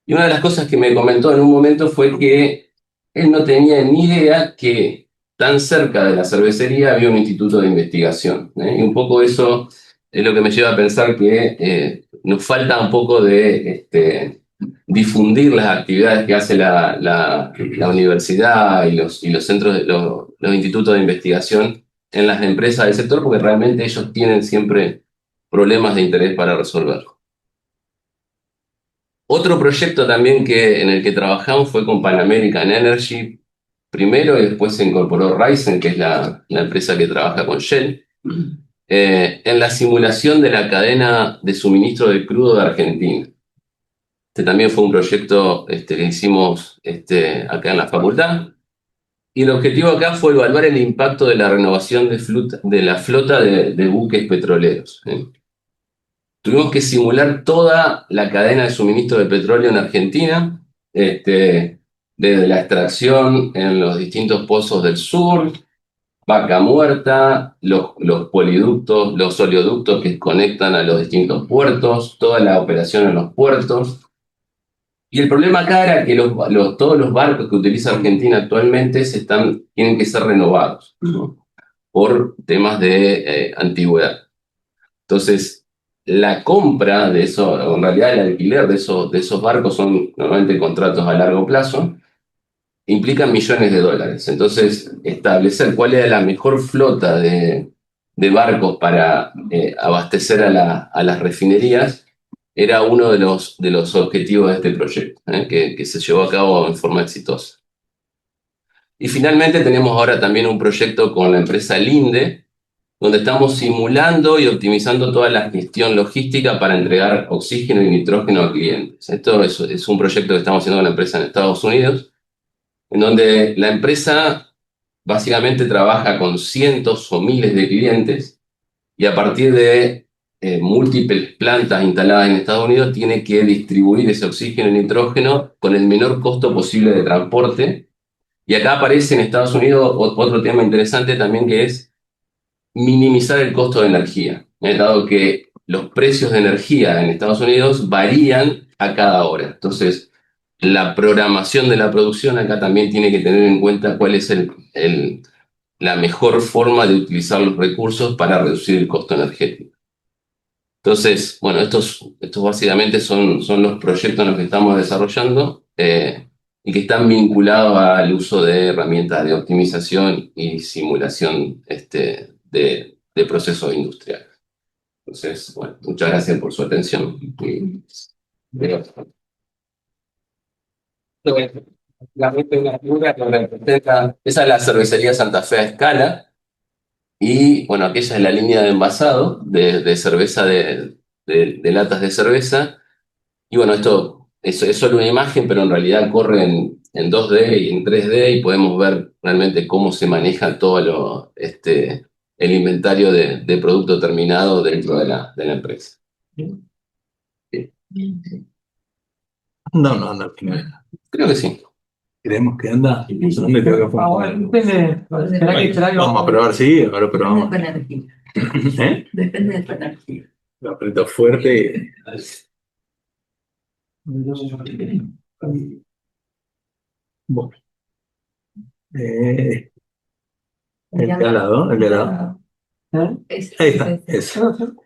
Y una de las cosas que me comentó en un momento fue que él no tenía ni idea que tan cerca de la cervecería había un instituto de investigación. Y un poco eso es lo que me lleva a pensar que nos falta un poco de difundir las actividades que hace la universidad y los centros, los institutos de investigación en las empresas del sector, porque realmente ellos tienen siempre problemas de interés para resolver. Otro proyecto también en el que trabajamos fue con Pan American Energy primero, y después se incorporó Ryzen, que es la empresa que trabaja con Shell, en la simulación de la cadena de suministro de crudo de Argentina. Este también fue un proyecto que hicimos acá en la facultad. Y el objetivo acá fue evaluar el impacto de la renovación de la flota de buques petroleros. Tuvimos que simular toda la cadena de suministro de petróleo en Argentina, desde la extracción en los distintos pozos del sur, Vaca Muerta, los poliductos, los oleoductos que conectan a los distintos puertos, toda la operación en los puertos. Y el problema acá era que todos los barcos que utiliza Argentina actualmente tienen que ser renovados, ¿no? Por temas de antigüedad. Entonces, la compra de eso, o en realidad el alquiler de esos barcos son normalmente contratos a largo plazo, implican millones de dólares. Entonces, establecer cuál era la mejor flota de barcos para abastecer a las refinerías era uno de los objetivos de este proyecto, que se llevó a cabo en forma exitosa. Y finalmente tenemos ahora también un proyecto con la empresa Linde, donde estamos simulando y optimizando toda la gestión logística para entregar oxígeno y nitrógeno a clientes. Esto es un proyecto que estamos haciendo con la empresa en Estados Unidos, en donde la empresa básicamente trabaja con cientos o miles de clientes y a partir de múltiples plantas instaladas en Estados Unidos tiene que distribuir ese oxígeno y nitrógeno con el menor costo posible de transporte. Y acá aparece en Estados Unidos otro tema interesante también, que es minimizar el costo de energía, dado que los precios de energía en Estados Unidos varían a cada hora. Entonces, la programación de la producción acá también tiene que tener en cuenta cuál es la mejor forma de utilizar los recursos para reducir el costo energético. Entonces, bueno, estos básicamente son los proyectos en los que estamos desarrollando y que están vinculados al uso de herramientas de optimización y simulación de procesos industriales. Entonces, bueno, muchas gracias por su atención. Esa es la cervecería Santa Fe a escala. Y bueno, aquella es la línea de envasado de cerveza, de latas de cerveza. Y bueno, esto es solo una imagen, pero en realidad corre en 2D y en 3D y podemos ver realmente cómo se maneja todo el inventario de producto terminado dentro de la empresa. No anda primero. Creo que sí. Creemos que anda. ¿Dónde tengo que poner? Depende. Vamos a probar, sí, ahora probamos. Depende de tu energía. ¿Eh? Depende de tu energía. Lo aprieto fuerte. Bueno. El de al lado, el de al lado. Ahí está, eso.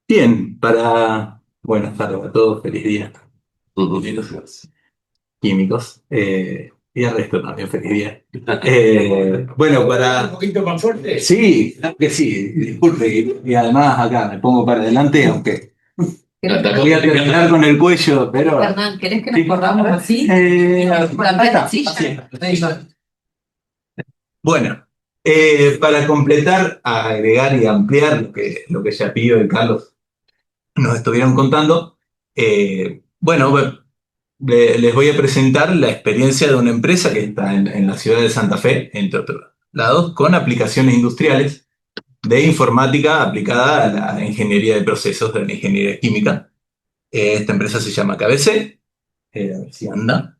Bien, buenas tardes a todos, feliz día. Químicos. Y al resto también, feliz día. Bueno, ¿Un poquito más fuerte? Sí, claro que sí, disculpe. Y además acá me pongo para adelante, aunque voy a terminar con el cuello, pero... Hernán, ¿querés que nos corramos así? Ahí está, sí. Bueno, para completar, agregar y ampliar lo que ya Pío y Carlos nos estuvieron contando, bueno, les voy a presentar la experiencia de una empresa que está en la ciudad de Santa Fe, entre otros lados, con aplicaciones industriales de informática aplicada a la ingeniería de procesos, de la ingeniería química. Esta empresa se llama KBC. A ver si anda.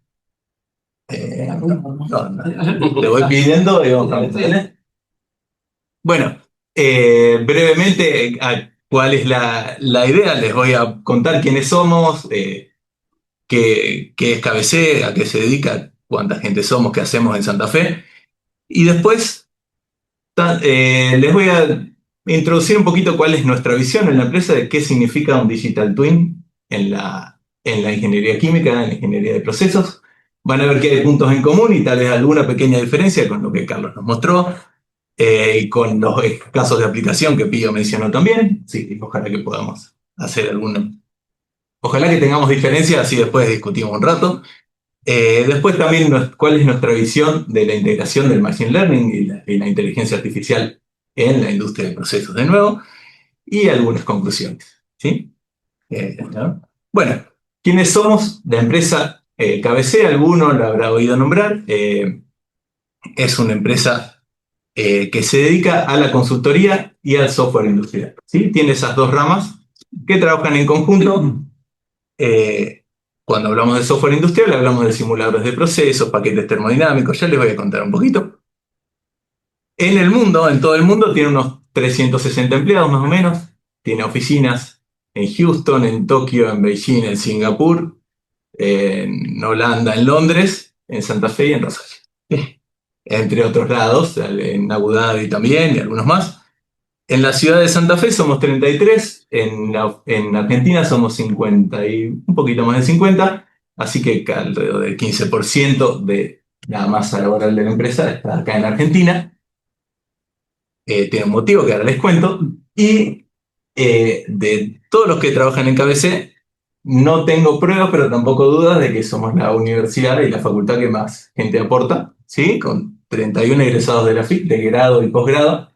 No, le voy pidiendo. Bueno, brevemente, ¿cuál es la idea? Les voy a contar quiénes somos, qué es KBC, a qué se dedica, cuánta gente somos, qué hacemos en Santa Fe. Y después Les voy a introducir un poquito cuál es nuestra visión en la empresa de qué significa un digital twin en la ingeniería química, en la ingeniería de procesos. Van a ver que hay puntos en común y tal vez alguna pequeña diferencia con lo que Carlos nos mostró y con los casos de aplicación que Pío mencionó también. Sí, ojalá que podamos hacer alguno. Ojalá que tengamos diferencias, así después discutimos un rato. Después también cuál es nuestra visión de la integración del Machine Learning y la inteligencia artificial en la industria de procesos de nuevo, y algunas conclusiones. ¿Sí? ¿No? Bueno, ¿quiénes somos? La empresa KBC, alguno la habrá oído nombrar. Es una empresa que se dedica a la consultoría y al software industrial. ¿Sí? Tiene esas dos ramas que trabajan en conjunto. Cuando hablamos de software industrial, hablamos de simuladores de procesos, paquetes termodinámicos, ya les voy a contar un poquito. En el mundo, en todo el mundo, tiene unos 360 empleados más o menos. Tiene oficinas en Houston, en Tokio, en Beijing, en Singapur, en Holanda, en Londres, en Santa Fe y en Rosario. Entre otros lados, en Abu Dhabi también y algunos más. En la ciudad de Santa Fe somos 33, en Argentina somos 50 y un poquito más de 50, así que alrededor del 15% de la masa laboral de la empresa está acá en Argentina. Tiene un motivo que ahora les cuento. Y de todos los que trabajan en KBC, no tengo pruebas, pero tampoco dudas de que somos la universidad y la facultad que más gente aporta, ¿sí? Con 31 egresados de la FIC, de grado y posgrado.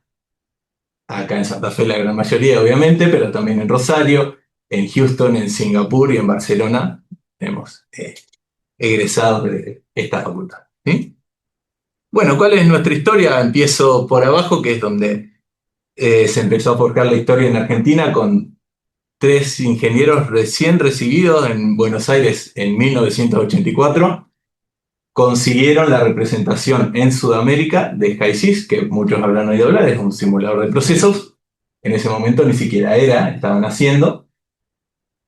Acá en Santa Fe la gran mayoría, obviamente, pero también en Rosario, en Houston, en Singapur y en Barcelona tenemos egresados de esta facultad. ¿Sí? Bueno, ¿cuál es nuestra historia? Empiezo por abajo, que es donde se empezó a forjar la historia en Argentina con 3 ingenieros recién recibidos en Buenos Aires en 1984. Consiguieron la representación en Sudamérica de HiSys, que muchos habrán oído hablar, es un simulador de procesos. En ese momento ni siquiera estaban haciendo.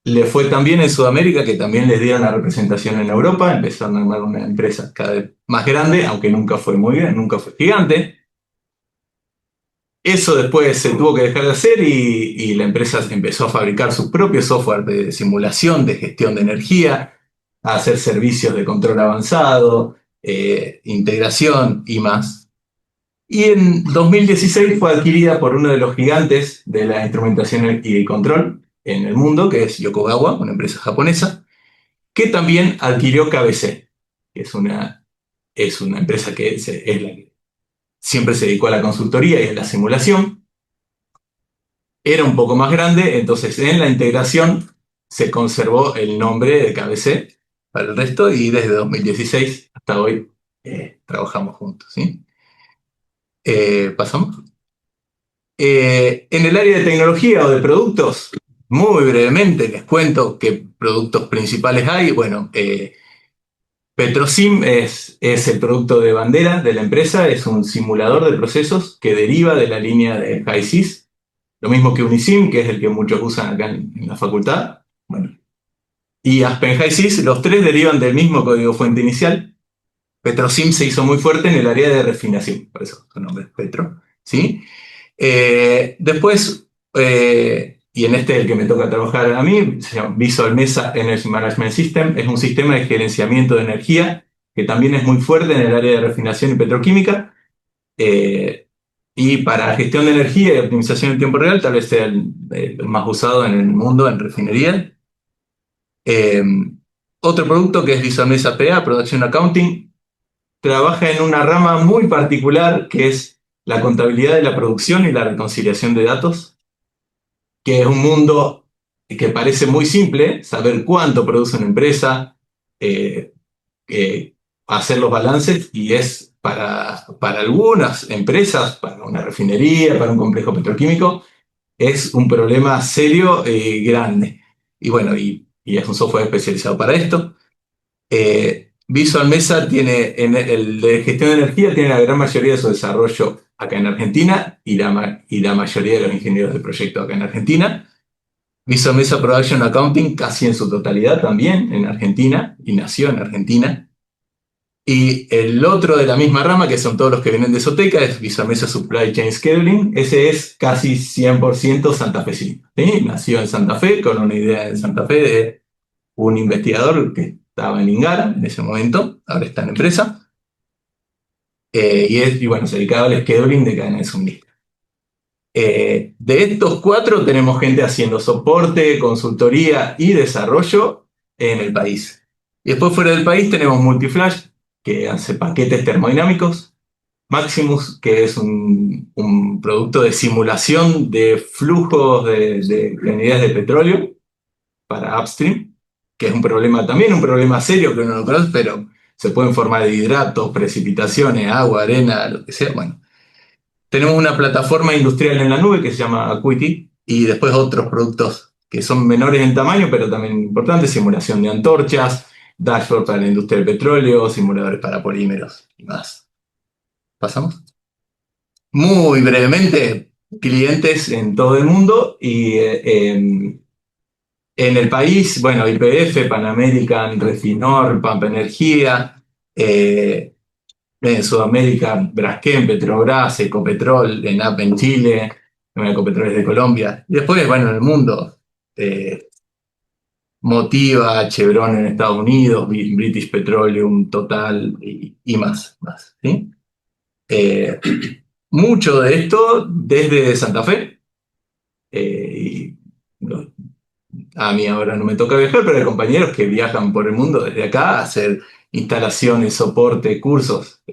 Le fue tan bien en Sudamérica que también les dieron la representación en Europa, empezaron a armar una empresa cada vez más grande, aunque nunca fue muy grande, nunca fue gigante. Eso después se tuvo que dejar de hacer y la empresa empezó a fabricar su propio software de simulación, de gestión de energía, a hacer servicios de control avanzado, integración y más. Y en 2016 fue adquirida por uno de los gigantes de la instrumentación y control en el mundo, que es Yokogawa, una empresa japonesa, que también adquirió KBC, que es una empresa que es la que siempre se dedicó a la consultoría y a la simulación. Era un poco más grande, entonces en la integración se conservó el nombre de KBC para el resto y desde 2016 hasta hoy trabajamos juntos. ¿Sí? ¿Pasamos? En el área de tecnología o de productos, muy brevemente les cuento qué productos principales hay. Bueno, Petrosim es el producto de bandera de la empresa, es un simulador de procesos que deriva de la línea de HiSys, lo mismo que Unisim, que es el que muchos usan acá en la facultad. Bueno, y Aspen HiSys, los tres derivan del mismo código fuente inicial. Petrosim se hizo muy fuerte en el área de refinación, por eso su nombre es Petro, ¿sí? Después, y en este es el que me toca trabajar a mí, se llama Visual Mesa Energy Management System, es un sistema de gerenciamiento de energía que también es muy fuerte en el área de refinación y petroquímica, y para gestión de energía y optimización en tiempo real tal vez sea el más usado en el mundo en refinería. Otro producto que es Visual Mesa PA, Production Accounting, trabaja en una rama muy particular que es la contabilidad de la producción y la reconciliación de datos, que es un mundo que parece muy simple, saber cuánto produce una empresa, hacer los balances, y es para algunas empresas, para una refinería, para un complejo petroquímico, es un problema serio y grande. Y bueno, y es un software especializado para esto. Visual Mesa tiene, en el de gestión de energía, tiene la gran mayoría de su desarrollo acá en Argentina y la mayoría de los ingenieros de proyecto acá en Argentina. Visual Mesa Production Accounting casi en su totalidad también en Argentina y nació en Argentina. Y el otro de la misma rama, que son todos los que vienen de Soteca, es Visual Basic Supply Chain Scheduling. Ese es casi 100% santafesino, ¿sí? Nació en Santa Fe, con una idea en Santa Fe de un investigador que estaba en Lingara en ese momento, ahora está en empresa, y bueno, se dedicaba al scheduling de cadena de suministro. De estos 4 tenemos gente haciendo soporte, consultoría y desarrollo en el país. Y después fuera del país tenemos Multiflash, que hace paquetes termodinámicos, Maximus, que es un producto de simulación de flujos de unidades de petróleo para upstream, que es un problema también, un problema serio que uno no conoce, pero se pueden formar hidratos, precipitaciones, agua, arena, lo que sea. Bueno, tenemos una plataforma industrial en la nube que se llama Acuity y después otros productos que son menores en tamaño, pero también importantes, simulación de antorchas, dashboard para la industria del petróleo, simuladores para polímeros y más. ¿Pasamos? Muy brevemente, clientes en todo el mundo y en el país, bueno, YPF, Pan American, Refinor, Pampa Energía, en Sudamérica, Braskem, Petrobras, Ecopetrol, ENAP en Chile, Ecopetrol es de Colombia. Y después, bueno, en el mundo, Motiva, Chevron en Estados Unidos, British Petroleum, Total y más, ¿sí? Mucho de esto desde Santa Fe. A mí ahora no me toca viajar, pero hay compañeros que viajan por el mundo desde acá a hacer instalaciones, soporte, cursos.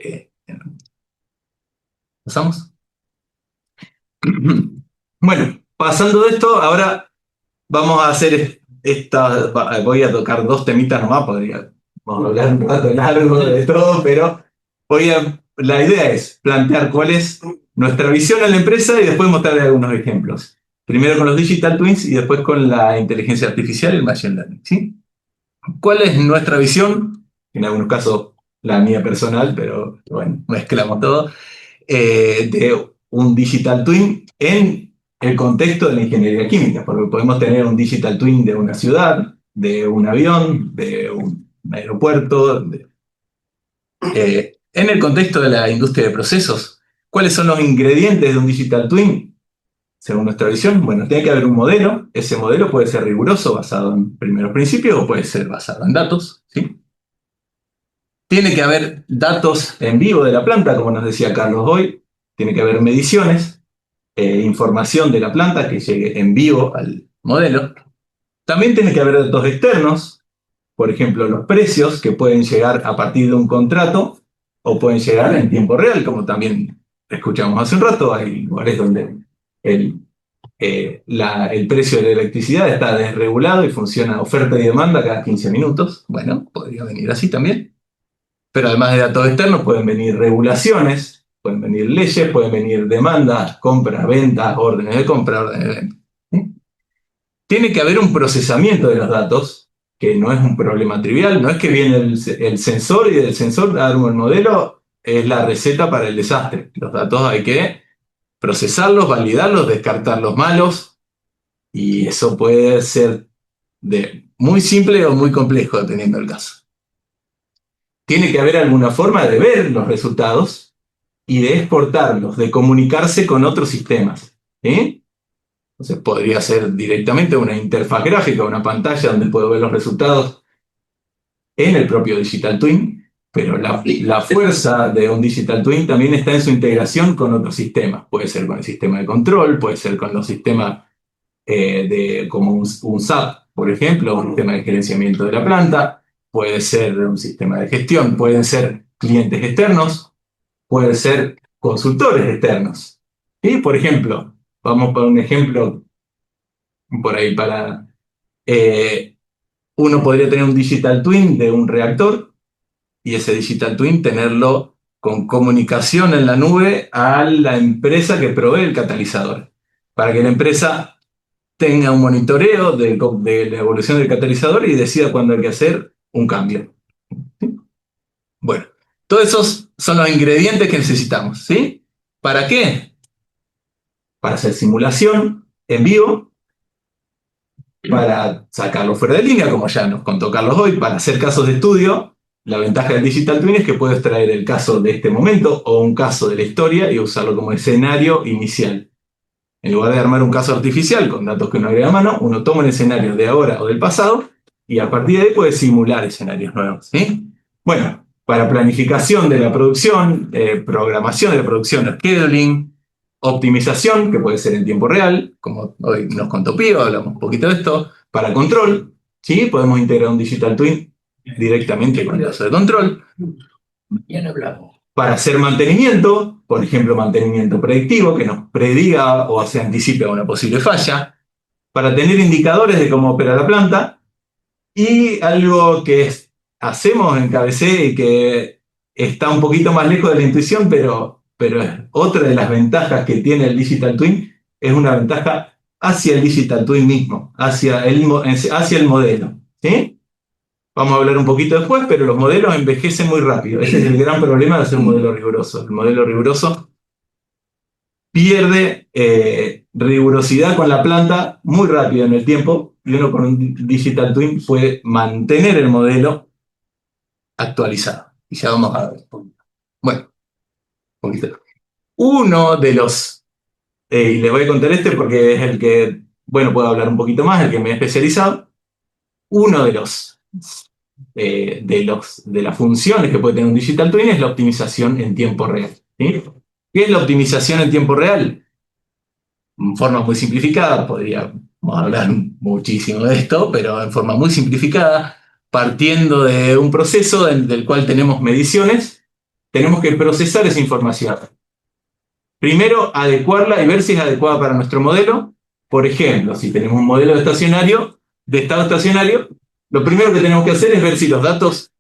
¿Pasamos? Bueno, pasando de esto, ahora vamos a hacer voy a tocar 2 temitas nomás, podríamos hablar un rato largo de todo, pero la idea es plantear cuál es nuestra visión en la empresa y después mostrarle algunos ejemplos. Primero con los Digital Twins y después con la inteligencia artificial y el Machine Learning, ¿sí? ¿Cuál es nuestra visión? En algunos casos la mía personal, pero bueno, mezclamos todo, de un Digital Twin en el contexto de la ingeniería química, porque podemos tener un Digital Twin de una ciudad, de un avión, de un aeropuerto, en el contexto de la industria de procesos. ¿Cuáles son los ingredientes de un Digital Twin? Según nuestra visión, bueno, tiene que haber un modelo. Ese modelo puede ser riguroso, basado en primeros principios, o puede ser basado en datos, ¿sí? Tiene que haber datos en vivo de la planta, como nos decía Carlos hoy. Tiene que haber mediciones, información de la planta que llegue en vivo al modelo. También tiene que haber datos externos, por ejemplo, los precios que pueden llegar a partir de un contrato o pueden llegar en tiempo real, como también escuchamos hace un rato. Hay lugares donde el precio de la electricidad está desregulado y funciona oferta y demanda cada 15 minutos. Bueno, podría venir así también. Pero además de datos externos pueden venir regulaciones, pueden venir leyes, pueden venir demandas, compras, ventas, órdenes de compra, órdenes de venta. ¿Sí? Tiene que haber un procesamiento de los datos, que no es un problema trivial. No es que viene el sensor y del sensor darme el modelo es la receta para el desastre. Los datos hay que procesarlos, validarlos, descartar los malos, y eso puede ser muy simple o muy complejo dependiendo del caso. Tiene que haber alguna forma de ver los resultados y de exportarlos, de comunicarse con otros sistemas, ¿sí? Entonces podría ser directamente una interfaz gráfica, una pantalla donde puedo ver los resultados en el propio Digital Twin, pero la fuerza de un Digital Twin también está en su integración con otros sistemas. Puede ser con el sistema de control, puede ser con los sistemas como un SAP, por ejemplo, un sistema de gerenciamiento de la planta, puede ser un sistema de gestión, pueden ser clientes externos, pueden ser consultores externos. Y, por ejemplo, vamos por un ejemplo por ahí para... uno podría tener un Digital Twin de un reactor y ese Digital Twin tenerlo con comunicación en la nube a la empresa que provee el catalizador, para que la empresa tenga un monitoreo de la evolución del catalizador y decida cuándo hay que hacer un cambio. ¿Sí? Bueno, todos esos son los ingredientes que necesitamos, ¿sí? ¿Para qué? Para hacer simulación en vivo, para sacarlo fuera de línea, como ya nos contó Carlos hoy, para hacer casos de estudio. La ventaja del Digital Twin es que puedo extraer el caso de este momento o un caso de la historia y usarlo como escenario inicial. En lugar de armar un caso artificial con datos que uno agrega a mano, uno toma un escenario de ahora o del pasado y a partir de ahí puede simular escenarios nuevos, ¿sí? Bueno, para planificación de la producción, programación de la producción, scheduling, optimización, que puede ser en tiempo real, como hoy nos contó Pío, hablamos un poquito de esto, para control, ¿sí? Podemos integrar un Digital Twin directamente con el caso de control. Ya no hablamos. Para hacer mantenimiento, por ejemplo, mantenimiento predictivo, que nos prediga o se anticipe a una posible falla. Para tener indicadores de cómo opera la planta. Y algo que hacemos en KBC y que está un poquito más lejos de la intuición, pero es otra de las ventajas que tiene el Digital Twin, es una ventaja hacia el Digital Twin mismo, hacia el modelo, ¿sí? Vamos a hablar un poquito después, pero los modelos envejecen muy rápido. Ese es el gran problema de hacer un modelo riguroso. El modelo riguroso pierde rigurosidad con la planta muy rápido en el tiempo, y uno con un Digital Twin puede mantener el modelo actualizado. Y ya vamos a ver. Bueno, un poquito. Uno de los, y les voy a contar este porque es el que, bueno, puedo hablar un poquito más, el que me he especializado. Uno de las funciones que puede tener un Digital Twin es la optimización en tiempo real, ¿sí? ¿Qué es la optimización en tiempo real? En forma muy simplificada, podríamos hablar muchísimo de esto, pero en forma muy simplificada, partiendo de un proceso del cual tenemos mediciones, tenemos que procesar esa información. Primero, adecuarla y ver si es adecuada para nuestro modelo. Por ejemplo, si tenemos un modelo de estado estacionario, lo primero que tenemos que hacer es ver si los datos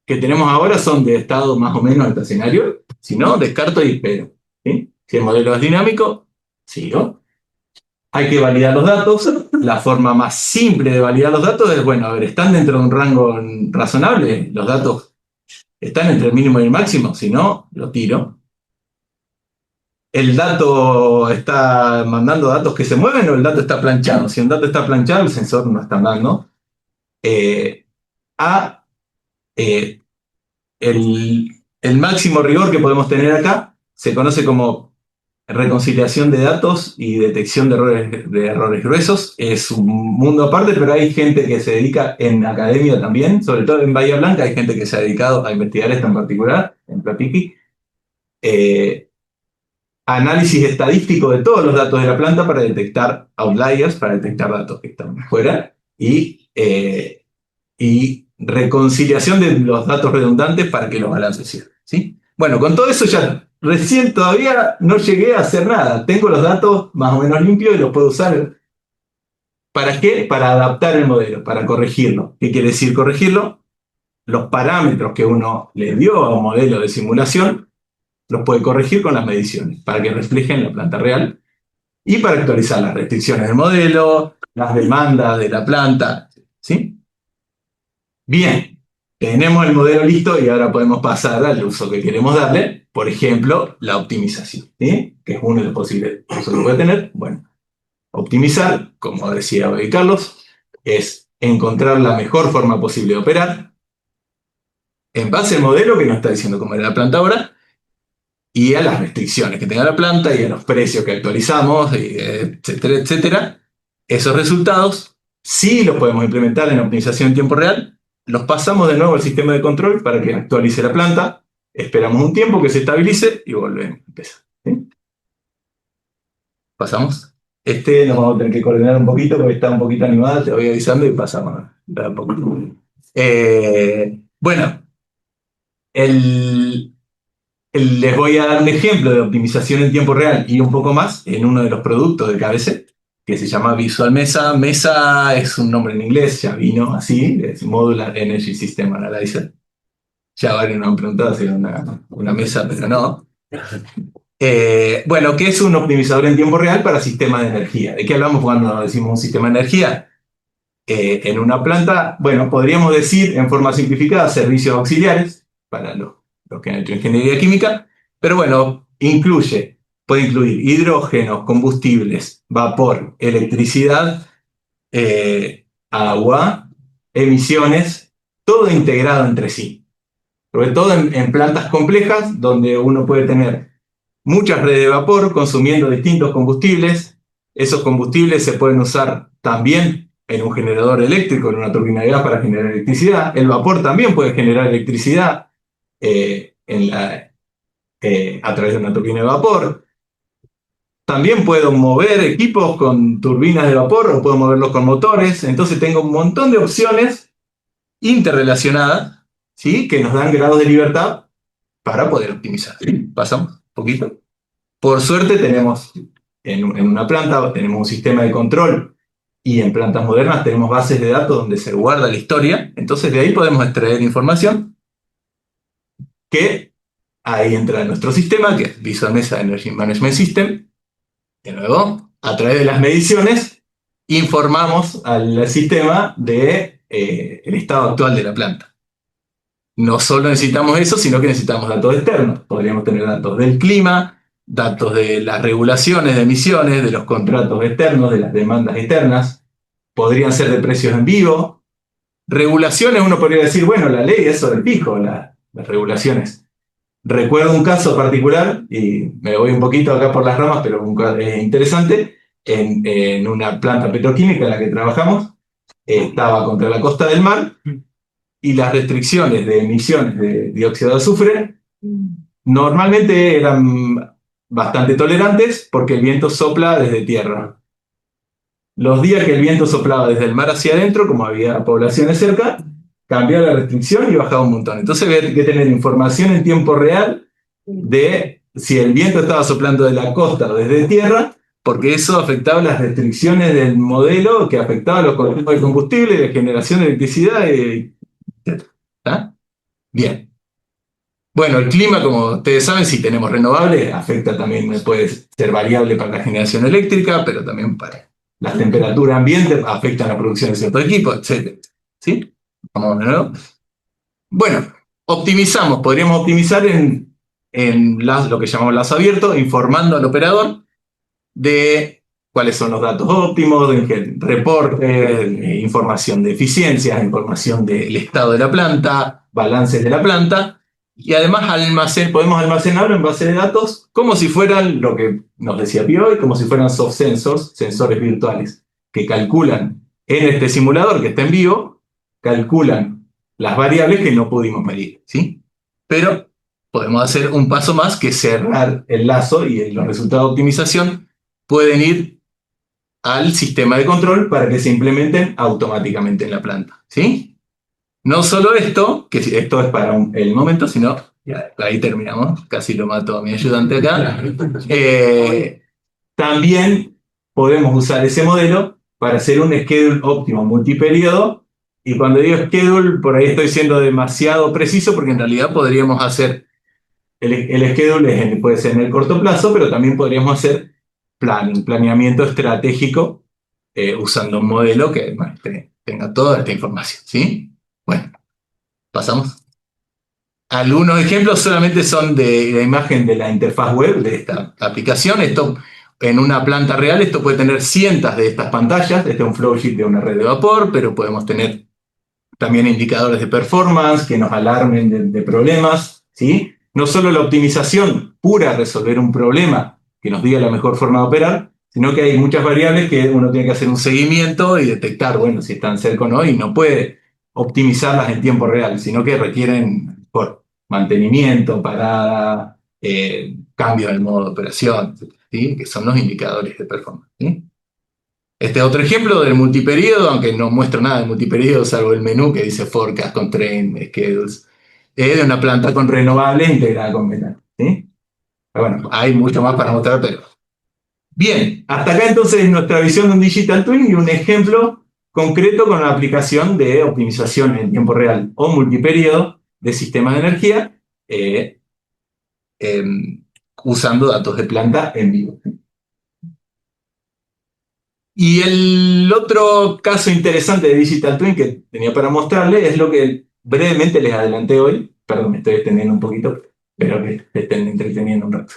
que tenemos ahora son de estado más o menos estacionario. Si no, descarto y espero, ¿sí? Si el modelo es dinámico, sigo. Hay que validar los datos. La forma más simple de validar los datos es, bueno, a ver, ¿están dentro de un rango razonable? ¿Los datos están entre el mínimo y el máximo? Si no, lo tiro. ¿El dato está mandando datos que se mueven o el dato está planchado? Si un dato está planchado, el sensor no está dando. El máximo rigor que podemos tener acá se conoce como reconciliación de datos y detección de errores gruesos. Es un mundo aparte, pero hay gente que se dedica en academia también, sobre todo en Bahía Blanca, hay gente que se ha dedicado a investigar esto en particular, en Plapiqui. Análisis estadístico de todos los datos de la planta para detectar outliers, para detectar datos que están fuera, y reconciliación de los datos redundantes para que los balances sirvan, ¿sí? Bueno, con todo eso ya recién todavía no llegué a hacer nada. Tengo los datos más o menos limpios y los puedo usar. ¿Para qué? Para adaptar el modelo, para corregirlo. ¿Qué quiere decir corregirlo? Los parámetros que uno le dio a un modelo de simulación los puede corregir con las mediciones para que reflejen la planta real y para actualizar las restricciones del modelo, las demandas de la planta, ¿sí? Bien, tenemos el modelo listo y ahora podemos pasar al uso que queremos darle, por ejemplo, la optimización, ¿sí? Que es uno de los posibles usos que puede tener. Bueno, optimizar, como decía hoy Carlos, es encontrar la mejor forma posible de operar en base al modelo que nos está diciendo cómo era la planta ahora, y a las restricciones que tenga la planta y a los precios que actualizamos, etcétera, etcétera. Esos resultados sí los podemos implementar en optimización en tiempo real, los pasamos de nuevo al sistema de control para que actualice la planta, esperamos un tiempo que se estabilice y volvemos a empezar, ¿sí? ¿Pasamos? Nos vamos a tener que coordinar un poquito porque está un poquito animada, te voy avisando y pasamos. Bueno, les voy a dar un ejemplo de optimización en tiempo real y un poco más en uno de los productos de KBC, que se llama Visual Mesa. Mesa es un nombre en inglés, ya vino así, es Modular Energy System Analyzer. Ya varios nos han preguntado si era una mesa, pero no. Bueno, ¿qué es un optimizador en tiempo real para sistema de energía? ¿De qué hablamos cuando decimos un sistema de energía? En una planta, bueno, podríamos decir en forma simplificada servicios auxiliares para los que han hecho ingeniería química, pero bueno, puede incluir hidrógenos, combustibles, vapor, electricidad, agua, emisiones, todo integrado entre sí. sobre todo en plantas complejas, donde uno puede tener muchas redes de vapor consumiendo distintos combustibles. Esos combustibles se pueden usar también en un generador eléctrico, en una turbina de gas para generar electricidad. El vapor también puede generar electricidad a través de una turbina de vapor. También puedo mover equipos con turbinas de vapor o puedo moverlos con motores. Entonces tengo un montón de opciones interrelacionadas, ¿sí?, que nos dan grados de libertad para poder optimizar. Pasamos un poquito. Por suerte tenemos en una planta tenemos un sistema de control y en plantas modernas tenemos bases de datos donde se guarda la historia. Entonces de ahí podemos extraer información que ahí entra en nuestro sistema, que es Visual Mesa Energy Management System. De nuevo, a través de las mediciones, informamos al sistema de el estado actual de la planta. No solo necesitamos eso, sino que necesitamos datos externos. Podríamos tener datos del clima, datos de las regulaciones de emisiones, de los contratos externos, de las demandas externas. Podrían ser de precios en vivo. Regulaciones, uno podría decir, bueno, la ley es sobre el fijo, las regulaciones. Recuerdo un caso particular, y me voy un poquito acá por las ramas, pero es interesante, en una planta petroquímica en la que trabajamos, estaba contra la costa del mar, y las restricciones de emisiones de dióxido de azufre normalmente eran bastante tolerantes porque el viento sopla desde tierra. Los días que el viento soplaba desde el mar hacia adentro, como había poblaciones cerca, cambiaba la restricción y bajaba un montón. Entonces había que tener información en tiempo real de si el viento estaba soplando de la costa o desde tierra, porque eso afectaba las restricciones del modelo, que afectaba los consumos de combustible, de generación de electricidad, ¿está? Bien. Bueno, el clima, como ustedes saben, si tenemos renovables, afecta también, puede ser variable para la generación eléctrica, pero también para la temperatura ambiente, afecta la producción de ciertos equipos, etc. ¿Sí? Vamos de nuevo. Bueno, optimizamos, podríamos optimizar en lo que llamamos lazo abierto, informando al operador de cuáles son los datos óptimos, de reportes, información de eficiencias, información del estado de la planta, balances de la planta, y además podemos almacenarlo en base de datos como si fueran, lo que nos decía Pío hoy, como si fueran soft sensors, sensores virtuales, que calculan en este simulador que está en vivo, calculan las variables que no pudimos medir, ¿sí? Pero podemos hacer un paso más, que cerrar el lazo, y los resultados de optimización pueden ir al sistema de control para que se implementen automáticamente en la planta, ¿sí? No solo esto, que esto es para el momento, sino, ya, ahí terminamos, casi lo mato a mi ayudante acá, también podemos usar ese modelo para hacer un schedule óptimo multiperiodo. Y cuando digo schedule, por ahí estoy siendo demasiado preciso, porque en realidad podríamos hacer el schedule puede ser en el corto plazo, pero también podríamos hacer planeamiento estratégico usando un modelo que tenga toda esta información, ¿sí? Bueno, pasamos. Algunos ejemplos solamente son de la imagen de la interfaz web de esta aplicación. Esto, en una planta real, esto puede tener cientos de estas pantallas. Este es un flowsheet de una red de vapor, pero podemos tener también indicadores de performance que nos alarmen de problemas, ¿sí? No solo la optimización pura, resolver un problema que nos diga la mejor forma de operar, sino que hay muchas variables que uno tiene que hacer un seguimiento y detectar, bueno, si están cerca o no, y no puede optimizarlas en tiempo real, sino que requieren por mantenimiento, parada, cambio del modo de operación, ¿sí? Que son los indicadores de performance, ¿sí? Este es otro ejemplo del multiperiodo, aunque no muestro nada de multiperiodo, salvo el menú que dice Forecast, Constraint, Schedules, de una planta con renovables integrada con metano, ¿sí? Pero bueno, hay mucho más para mostrar, pero... Bien, hasta acá entonces nuestra visión de un Digital Twin y un ejemplo concreto con la aplicación de optimización en tiempo real o multiperiodo de sistemas de energía usando datos de planta en vivo. Y el otro caso interesante de Digital Twin que tenía para mostrarles es lo que brevemente les adelanté hoy. Perdón, me estoy extendiendo un poquito, pero que se estén entreteniendo un rato.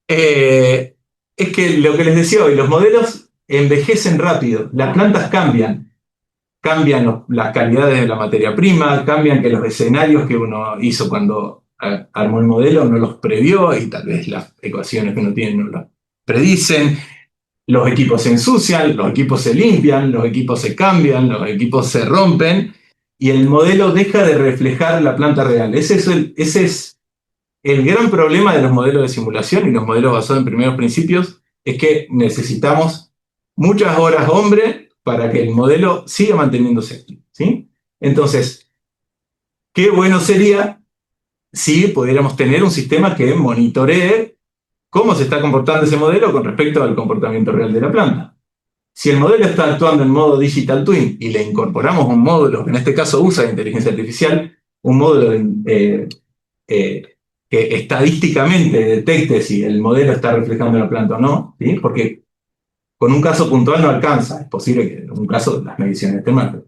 Es que lo que les decía hoy, los modelos envejecen rápido, las plantas cambian. cambian las calidades de la materia prima, cambian que los escenarios que uno hizo cuando armó el modelo no los previó y tal vez las ecuaciones que uno tiene no las predicen. Los equipos se ensucian, los equipos se limpian, los equipos se cambian, los equipos se rompen y el modelo deja de reflejar la planta real. Ese es el gran problema de los modelos de simulación y los modelos basados en primeros principios, es que necesitamos muchas horas hombre para que el modelo siga manteniéndose, ¿sí? Entonces, qué bueno sería si pudiéramos tener un sistema que monitoree cómo se está comportando ese modelo con respecto al comportamiento real de la planta. Si el modelo está actuando en modo Digital Twin y le incorporamos un módulo, que en este caso usa inteligencia artificial, un módulo que estadísticamente detecte si el modelo está reflejando la planta o no, ¿sí? Porque con un caso puntual no alcanza, es posible que en un caso las mediciones estén mal.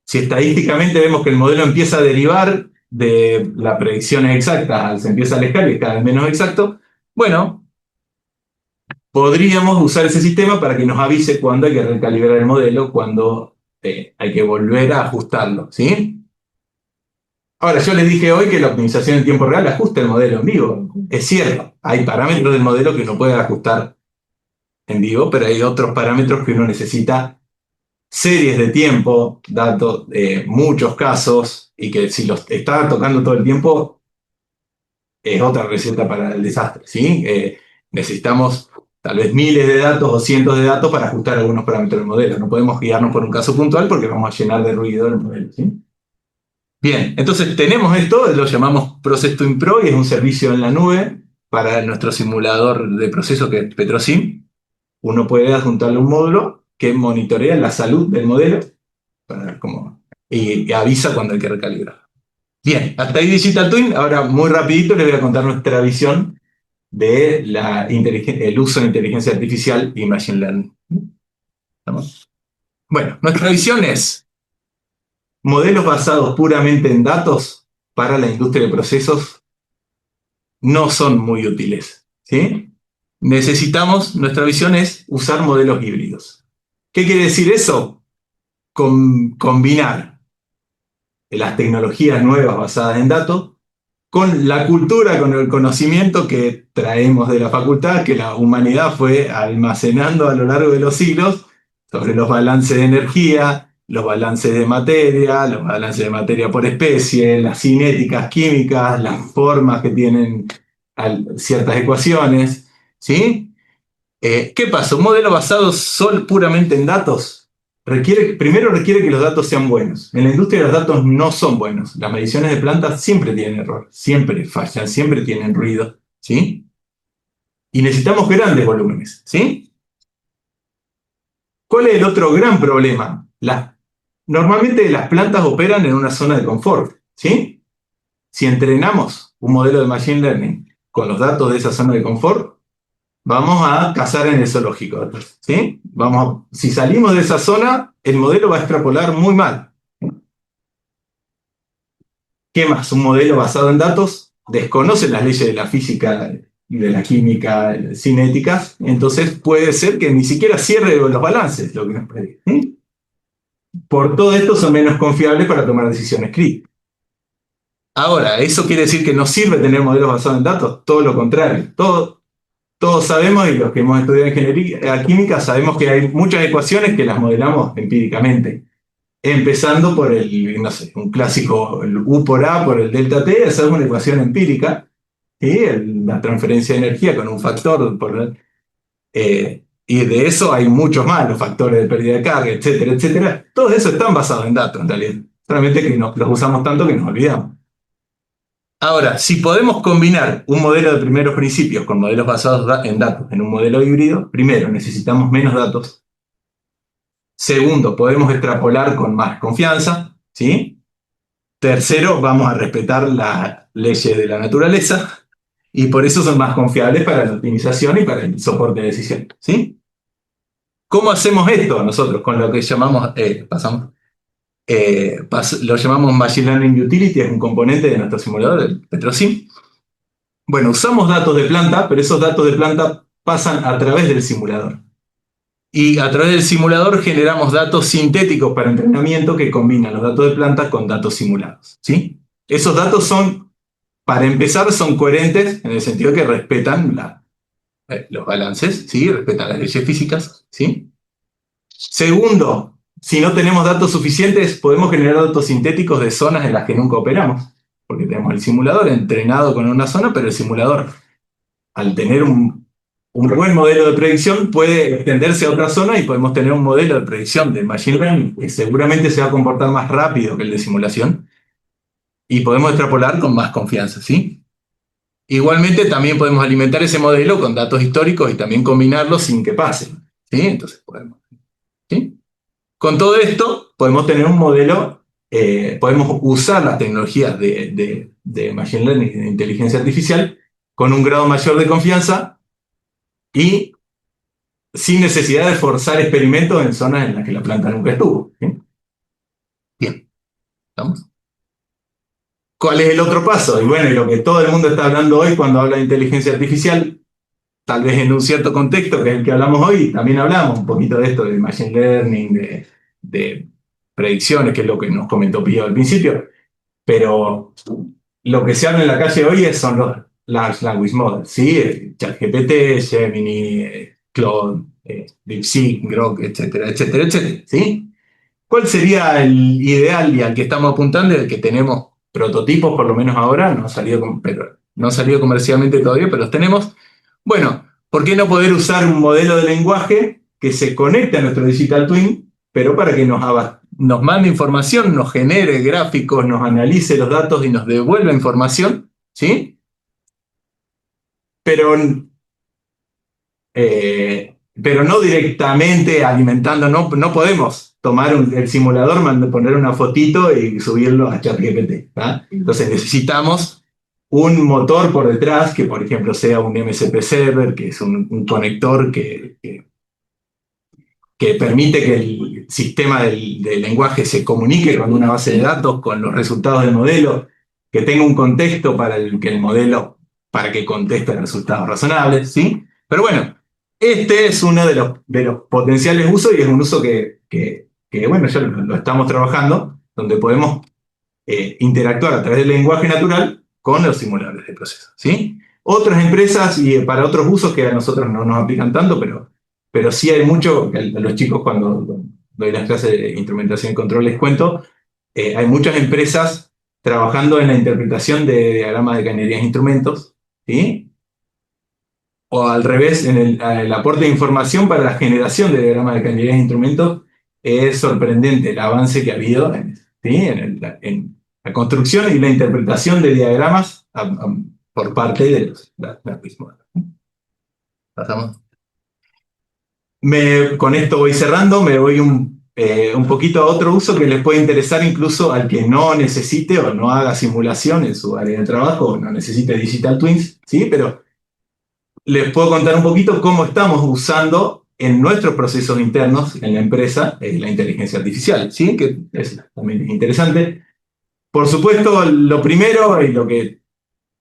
Si estadísticamente vemos que el modelo empieza a derivar de las predicciones exactas, se empieza a alejar y es cada vez menos exacto, bueno, podríamos usar ese sistema para que nos avise cuándo hay que recalibrar el modelo, cuándo hay que volver a ajustarlo, ¿sí? Ahora, yo les dije hoy que la optimización en tiempo real ajusta el modelo en vivo. Es cierto, hay parámetros del modelo que uno puede ajustar en vivo, pero hay otros parámetros que uno necesita series de tiempo, datos de muchos casos, y que si los está tocando todo el tiempo, es otra receta para el desastre, ¿sí? Necesitamos tal vez miles de datos o cientos de datos para ajustar algunos parámetros del modelo. No podemos guiarnos por un caso puntual porque vamos a llenar de ruido el modelo, ¿sí? Bien, entonces tenemos esto, lo llamamos Process to Impro y es un servicio en la nube para nuestro simulador de proceso que es PetroSim. Uno puede adjuntarle un módulo que monitorea la salud del modelo para ver y avisa cuando hay que recalibrar. Bien, hasta ahí Digital Twin. Ahora muy rapidito les voy a contar nuestra visión de el uso de inteligencia artificial y Machine Learning. ¿Estamos? Bueno, nuestra visión es modelos basados puramente en datos para la industria de procesos no son muy útiles, ¿sí? Nuestra visión es usar modelos híbridos. ¿Qué quiere decir eso? Combinar las tecnologías nuevas basadas en datos con la cultura, con el conocimiento que traemos de la facultad, que la humanidad fue almacenando a lo largo de los siglos sobre los balances de energía, los balances de materia, los balances de materia por especie, las cinéticas químicas, las formas que tienen ciertas ecuaciones, ¿sí? ¿Qué pasa? Un modelo basado puramente en datos primero requiere que los datos sean buenos. En la industria los datos no son buenos. Las mediciones de plantas siempre tienen error, siempre fallan, siempre tienen ruido, ¿sí? Y necesitamos grandes volúmenes, ¿sí? ¿Cuál es el otro gran problema? Normalmente las plantas operan en una zona de confort, ¿sí? Si entrenamos un modelo de Machine Learning con los datos de esa zona de confort, vamos a cazar en el zoológico, ¿sí? Si salimos de esa zona, el modelo va a extrapolar muy mal. ¿Qué más? Un modelo basado en datos desconoce las leyes de la física y de la química cinéticas, entonces puede ser que ni siquiera cierre los balances, lo que nos predice, ¿sí? Por todo esto son menos confiables para tomar decisiones críticas. Ahora, ¿eso quiere decir que no sirve tener modelos basados en datos? Todo lo contrario. Todos sabemos, y los que hemos estudiado ingeniería química, sabemos que hay muchas ecuaciones que las modelamos empíricamente. Empezando por un clásico, el U por A por el delta T, esa es una ecuación empírica, ¿sí? La transferencia de energía con un factor, y de eso hay muchos más, los factores de pérdida de carga, etcétera, etcétera. Todos esos están basados en datos, en realidad. Solamente que los usamos tanto que nos olvidamos. Ahora, si podemos combinar un modelo de primeros principios con modelos basados en datos en un modelo híbrido, primero, necesitamos menos datos. Segundo, podemos extrapolar con más confianza, ¿sí? Tercero, vamos a respetar las leyes de la naturaleza y por eso son más confiables para la optimización y para el soporte de decisión, ¿sí? ¿Cómo hacemos esto nosotros con lo que llamamos, lo llamamos Machine Learning Utility, es un componente de nuestro simulador, el PetroSim? Bueno, usamos datos de planta, pero esos datos de planta pasan a través del simulador. Y a través del simulador generamos datos sintéticos para entrenamiento que combinan los datos de plantas con datos simulados, ¿sí? Esos datos son, para empezar, son coherentes en el sentido que respetan los balances, ¿sí? Respetan las leyes físicas, ¿sí? Segundo, si no tenemos datos suficientes, podemos generar datos sintéticos de zonas en las que nunca operamos, porque tenemos el simulador entrenado con una zona, pero el simulador, al tener un buen modelo de predicción, puede extenderse a otra zona y podemos tener un modelo de predicción de Machine Learning que seguramente se va a comportar más rápido que el de simulación y podemos extrapolar con más confianza, ¿sí? Igualmente también podemos alimentar ese modelo con datos históricos y también combinarlos sin que pase, ¿sí? Entonces podemos, ¿sí? Con todo esto podemos tener un modelo, podemos usar las tecnologías de Machine Learning y de inteligencia artificial con un grado mayor de confianza y sin necesidad de forzar experimentos en zonas en las que la planta nunca estuvo. ¿Sí? Bien, ¿estamos? ¿Cuál es el otro paso? Y bueno, y lo que todo el mundo está hablando hoy cuando habla de inteligencia artificial, tal vez en un cierto contexto, que es el que hablamos hoy, también hablamos un poquito de esto, de machine learning, de predicciones, que es lo que nos comentó Pío al principio, pero lo que se habla en la calle hoy son los Large Language Models, ¿sí? ChatGPT, Gemini, Claude, DeepSeek, Grok, etcétera, etcétera, etcétera, ¿sí? ¿Cuál sería el ideal y al que estamos apuntando y al que tenemos prototipos, por lo menos ahora? No ha salido comercialmente todavía, pero los tenemos. Bueno, ¿por qué no poder usar un modelo de lenguaje que se conecte a nuestro Digital Twin, pero para que nos mande información, nos genere gráficos, nos analice los datos y nos devuelva información, ¿sí? Pero no directamente alimentando, no podemos tomar el simulador, poner una fotito y subirlo a ChatGPT, ¿tá? Entonces necesitamos un motor por detrás, que por ejemplo sea un MCP server, que es un conector que permite que el sistema del lenguaje se comunique con una base de datos, con los resultados del modelo, que tenga un contexto para para que conteste resultados razonables, ¿sí? Pero bueno, este es uno de los potenciales usos y es un uso que bueno, ya lo estamos trabajando, donde podemos interactuar a través del lenguaje natural con los simuladores de proceso, ¿sí? Otras empresas y para otros usos que a nosotros no nos aplican tanto, pero sí hay mucho, a los chicos cuando doy las clases de instrumentación y control les cuento, hay muchas empresas trabajando en la interpretación de diagramas de cañerías e instrumentos, ¿sí? O al revés, en el aporte de información para la generación de diagramas de cañerías e instrumentos. Es sorprendente el avance que ha habido, ¿sí? en la construcción y la interpretación de diagramas por parte de los mismos. ¿Pasamos? Con esto voy cerrando, me voy un poquito a otro uso que les puede interesar incluso al que no necesite o no haga simulación en su área de trabajo, o no necesite Digital Twins, ¿sí? Pero les puedo contar un poquito cómo estamos usando en nuestros procesos internos en la empresa la inteligencia artificial, ¿sí? Que también es interesante. Por supuesto, lo primero y lo que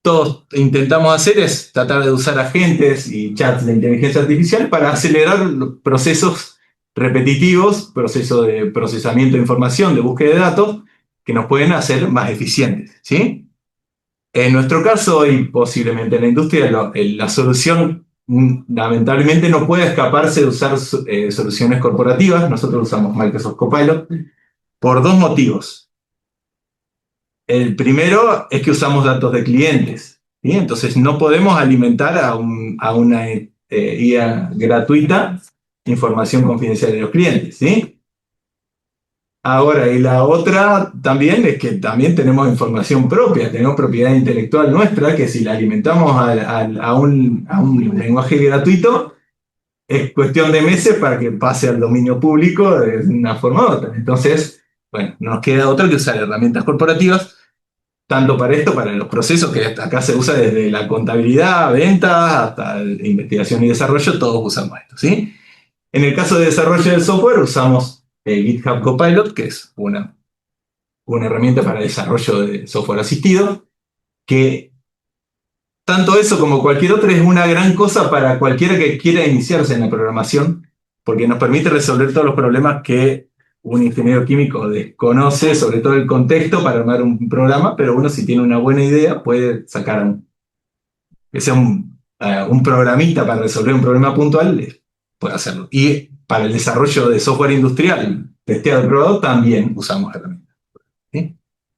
todos intentamos hacer es tratar de usar agentes y chats de inteligencia artificial para acelerar los procesos repetitivos, procesos de procesamiento de información, de búsqueda de datos, que nos pueden hacer más eficientes, ¿sí? En nuestro caso, y posiblemente en la industria, la solución lamentablemente no puede escaparse de usar soluciones corporativas. Nosotros usamos Microsoft Copilot por dos motivos. El primero es que usamos datos de clientes, ¿sí? Entonces no podemos alimentar a una IA gratuita información confidencial de los clientes, ¿sí? Ahora, y la otra también es que también tenemos información propia, tenemos propiedad intelectual nuestra, que si la alimentamos a un lenguaje gratuito, es cuestión de meses para que pase al dominio público de una forma u otra. Entonces, bueno, no nos queda otra que usar herramientas corporativas, tanto para esto, para los procesos que acá se usa desde la contabilidad, ventas, hasta investigación y desarrollo, todos usamos esto, ¿sí? En el caso de desarrollo del software, usamos GitHub Copilot, que es una herramienta para desarrollo de software asistido, que tanto eso como cualquier otra es una gran cosa para cualquiera que quiera iniciarse en la programación, porque nos permite resolver todos los problemas que un ingeniero químico desconoce, sobre todo el contexto para armar un programa, pero uno si tiene una buena idea puede sacar que sea un programita para resolver un problema puntual, puede hacerlo. Y para el desarrollo de software industrial, testeado y probado, también usamos herramientas. ¿Sí?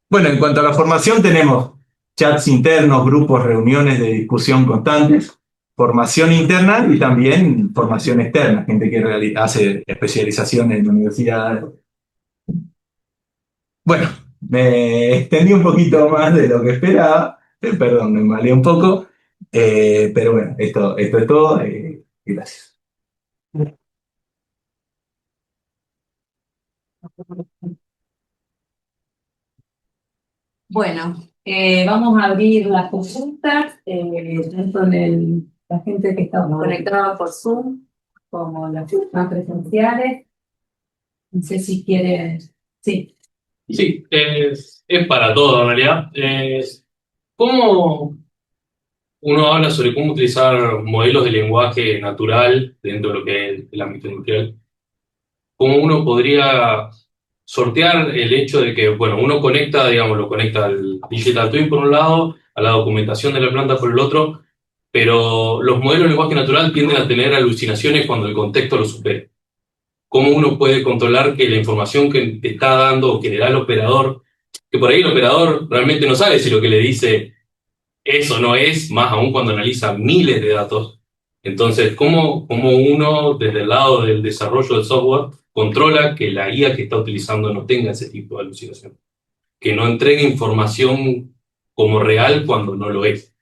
Bueno, en cuanto a la formación, tenemos chats internos, grupos, reuniones de discusión constantes, formación interna y también formación externa, gente que hace especialización en universidades. Bueno, me extendí un poquito más de lo que esperaba, perdón, me maleé un poco, pero bueno, esto es todo, gracias. Bueno, vamos a abrir las consultas, tanto la gente que está conectada por Zoom, como las más presenciales. No sé si quieren. Sí. Sí, es para todo en realidad. ¿Cómo uno habla sobre cómo utilizar modelos de lenguaje natural dentro de lo que es el ámbito industrial? ¿Cómo uno podría sortear el hecho de que, bueno, uno conecta, digamos, lo conecta al Digital Twin por un lado, a la documentación de la planta por el otro, pero los modelos de lenguaje natural tienden a tener alucinaciones cuando el contexto lo supera? ¿Cómo uno puede controlar que la información que te está dando o que le da el operador, que por ahí el operador realmente no sabe si lo que le dice es o no es, más aún cuando analiza miles de datos? Entonces, ¿cómo uno, desde el lado del desarrollo del software, controla que la guía que está utilizando no tenga ese tipo de alucinación? Que no entregue información como real cuando no lo es.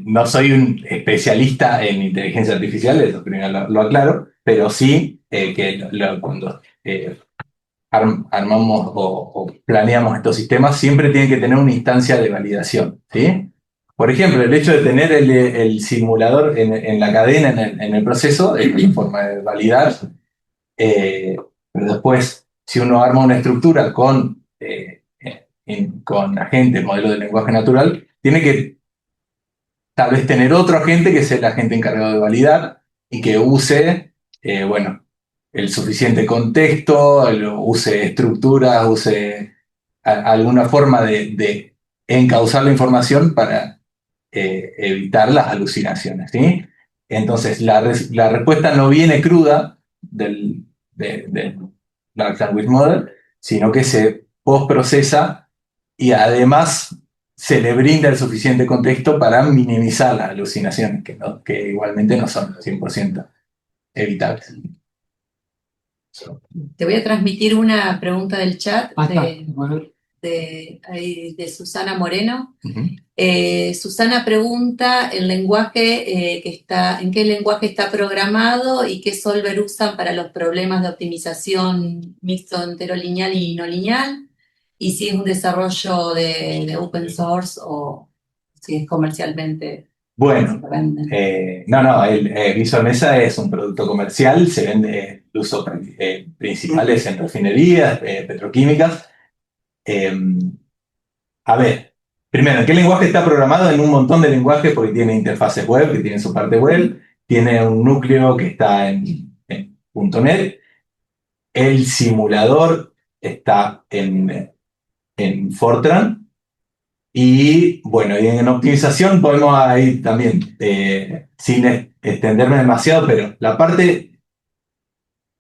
No soy un especialista en inteligencia artificial, eso primero lo aclaro, pero sí que cuando armamos o planeamos estos sistemas, siempre tiene que tener una instancia de validación, ¿sí? Por ejemplo, el hecho de tener el simulador en la cadena, en el proceso, es una forma de validar, pero después, si uno arma una estructura con agentes, modelo de lenguaje natural, tiene que tal vez tener otro agente que sea el agente encargado de validar y que use, el suficiente contexto, use estructuras, use alguna forma de encauzar la información para evitar las alucinaciones, ¿sí? Entonces, la respuesta no viene cruda del Large Language Model, sino que se postprocesa y además se le brinda el suficiente contexto para minimizar las alucinaciones, que igualmente no son 100% evitables. Te voy a transmitir una pregunta del chat Bueno, de Susana Moreno. Uh-huh. Susana pregunta ¿en qué lenguaje está programado y qué solver usan para los problemas de optimización mixto entero lineal y no lineal, y si es un desarrollo de open source o si es comercialmente. Bueno, Visual Mesa es un producto comercial, se vende el uso principales en refinerías, petroquímicas. A ver, primero, ¿en qué lenguaje está programado? En un montón de lenguajes, porque tiene interfaces web, que tiene su parte web, tiene un núcleo que está en .NET, el simulador está en Fortran, y bueno, y en optimización podemos ir también, sin extenderme demasiado, pero la parte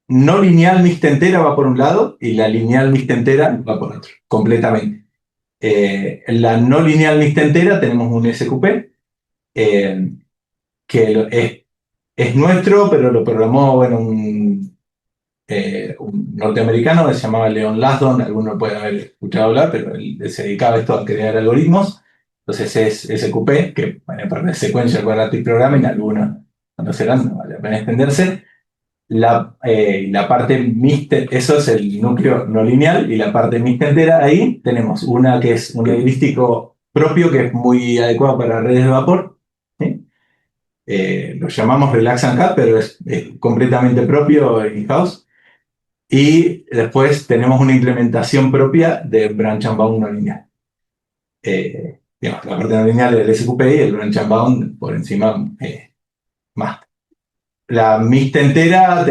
no lineal mixta entera va por un lado y la lineal mixta entera va por otro, completamente. La no lineal mixta entera tenemos un SQP que es nuestro, pero lo programó un norteamericano que se llamaba Leon Lasdon, algunos lo pueden haber escuchado hablar, pero él se dedicaba a esto, a crear algoritmos. Entonces es SQP, que bueno, parte de Sequential Quadratic Programming, algunos conocerán, no vale la pena extenderse. La parte mixta, eso es el núcleo no lineal, y la parte mixta entera, ahí tenemos una que es un heurístico propio, que es muy adecuado para redes de vapor, ¿sí? Lo llamamos Relax and Cut, pero es completamente propio in-house. Y después tenemos una implementación propia de Branch and Bound no lineal. La parte no lineal del SQP y el Branch and Bound por encima máster. La mixta entera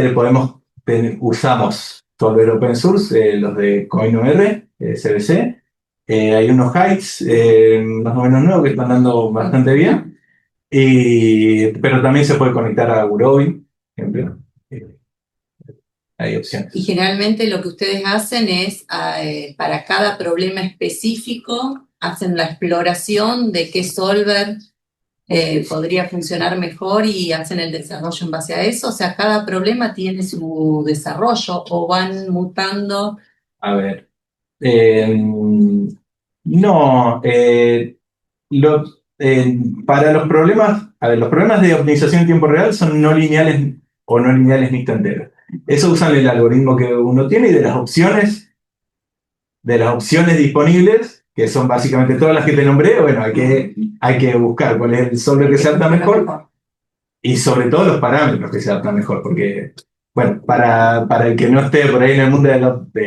usamos solver open source, los de CoinOR, CBC. Hay unos Heights más o menos nuevos que están dando bastante bien. Pero también se puede conectar a Gurobi, por ejemplo. Hay opciones. Y generalmente lo que ustedes hacen es, para cada problema específico, hacen la exploración de qué solver podría funcionar mejor y hacen el desarrollo en base a eso. O sea, cada problema tiene su desarrollo o van mutando. A ver. No. Para los problemas, a ver, los problemas de optimización en tiempo real son no lineales o no lineales mixta entera. Eso usan el algoritmo que uno tiene y de las opciones disponibles, que son básicamente todas las que te nombré. Bueno, hay que buscar cuál es el solver que se adapta mejor y sobre todo los parámetros que se adaptan mejor, porque, bueno, para el que no esté por ahí en el mundo de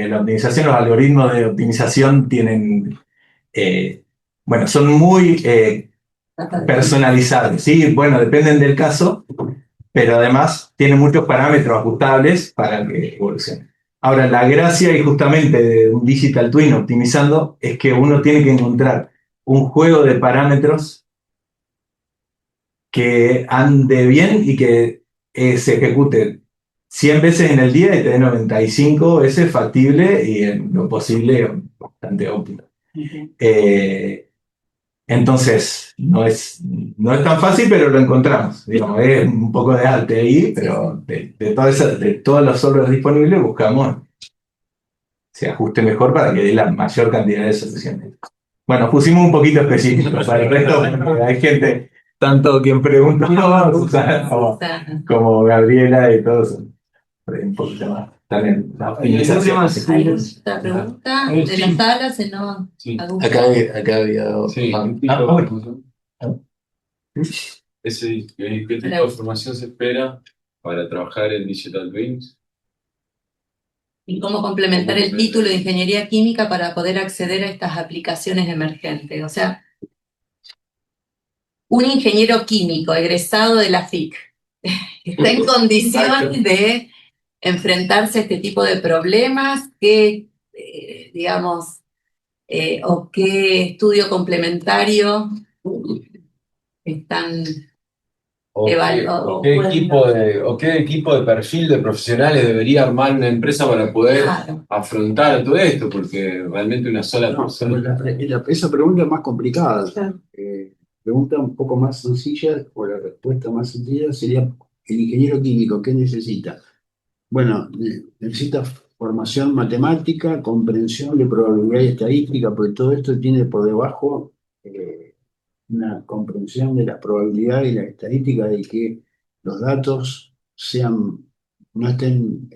la optimización, los algoritmos de optimización tienen, bueno, son muy personalizables, ¿sí? Bueno, dependen del caso, pero además tienen muchos parámetros ajustables para que evolucione. Ahora, la gracia y justamente de un digital twin optimizando es que uno tiene que encontrar un juego de parámetros que ande bien y que se ejecute 100 veces en el día y te dé 95 veces factible y en lo posible bastante óptimo. Entonces, no es tan fácil, pero lo encontramos. Digamos, es un poco de arte ahí, pero de todos los solvers disponibles buscamos se ajuste mejor para que dé la mayor cantidad de soluciones. Bueno, pusimos un poquito específicos para el resto, porque hay gente, tanto quien pregunta como Gabriela y todos, un poquito más. También la optimización. ¿Hay otra pregunta de la sala? Si no, Sí. Acá había dos. Sí, ¿qué tipo de formación se espera para trabajar en Digital Twins? y cómo complementar el título de Ingeniería Química para poder acceder a estas aplicaciones emergentes. O sea, un ingeniero químico egresado de la FIC está en condiciones de enfrentarse a este tipo de problemas, que, digamos, o qué estudio complementario están ¿O qué equipo de perfil de profesionales debería armar una empresa para poder afrontar todo esto? Porque realmente una sola persona. Esa pregunta es más complicada. Claro. Pregunta un poco más sencilla, o la respuesta más sencilla sería: el ingeniero químico, ¿qué necesita? Bueno, necesita formación matemática, comprensión de probabilidad y estadística, porque todo esto tiene por debajo una comprensión de la probabilidad y la estadística de que los datos no estén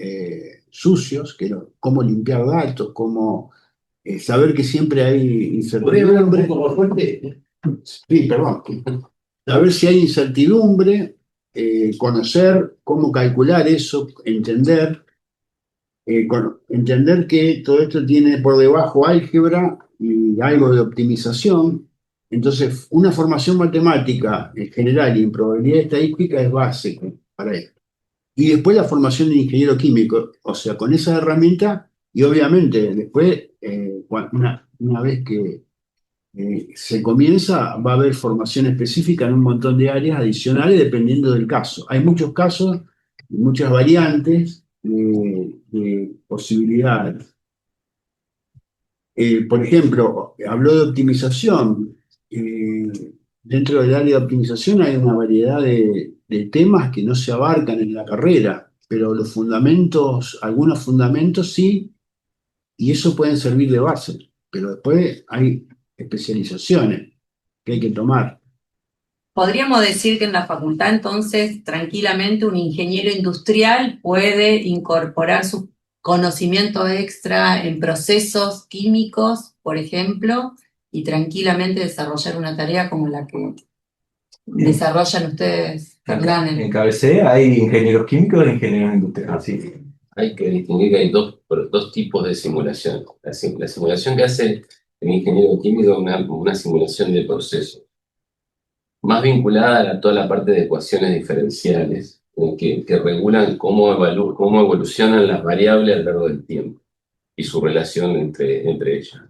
sucios, cómo limpiar datos, cómo saber que siempre hay incertidumbre. Sí, perdón. Saber si hay incertidumbre, conocer cómo calcular eso, entender que todo esto tiene por debajo álgebra y algo de optimización. Entonces, una formación matemática en general y en probabilidad estadística es base para esto. Y después la formación de ingeniero químico, o sea, con esa herramienta, y obviamente después, una vez que se comienza, va a haber formación específica en un montón de áreas adicionales dependiendo del caso. Hay muchos casos, muchas variantes de posibilidades. Por ejemplo, habló de optimización. Dentro del área de optimización hay una variedad de temas que no se abarcan en la carrera, pero los fundamentos, algunos fundamentos sí, y eso pueden servir de base, pero después hay especializaciones que hay que tomar. Podríamos decir que en la facultad, entonces, tranquilamente un ingeniero industrial puede incorporar su conocimiento extra en procesos químicos, por ejemplo, y tranquilamente desarrollar una tarea como la que desarrollan ustedes, Fernán. En KBC hay ingenieros químicos e ingenieros industriales. Sí. Hay que distinguir que hay dos tipos de simulación. La simulación que hace el ingeniero químico es una simulación de proceso. más vinculada a toda la parte de ecuaciones diferenciales, que regulan cómo evolucionan las variables a lo largo del tiempo y su relación entre ellas.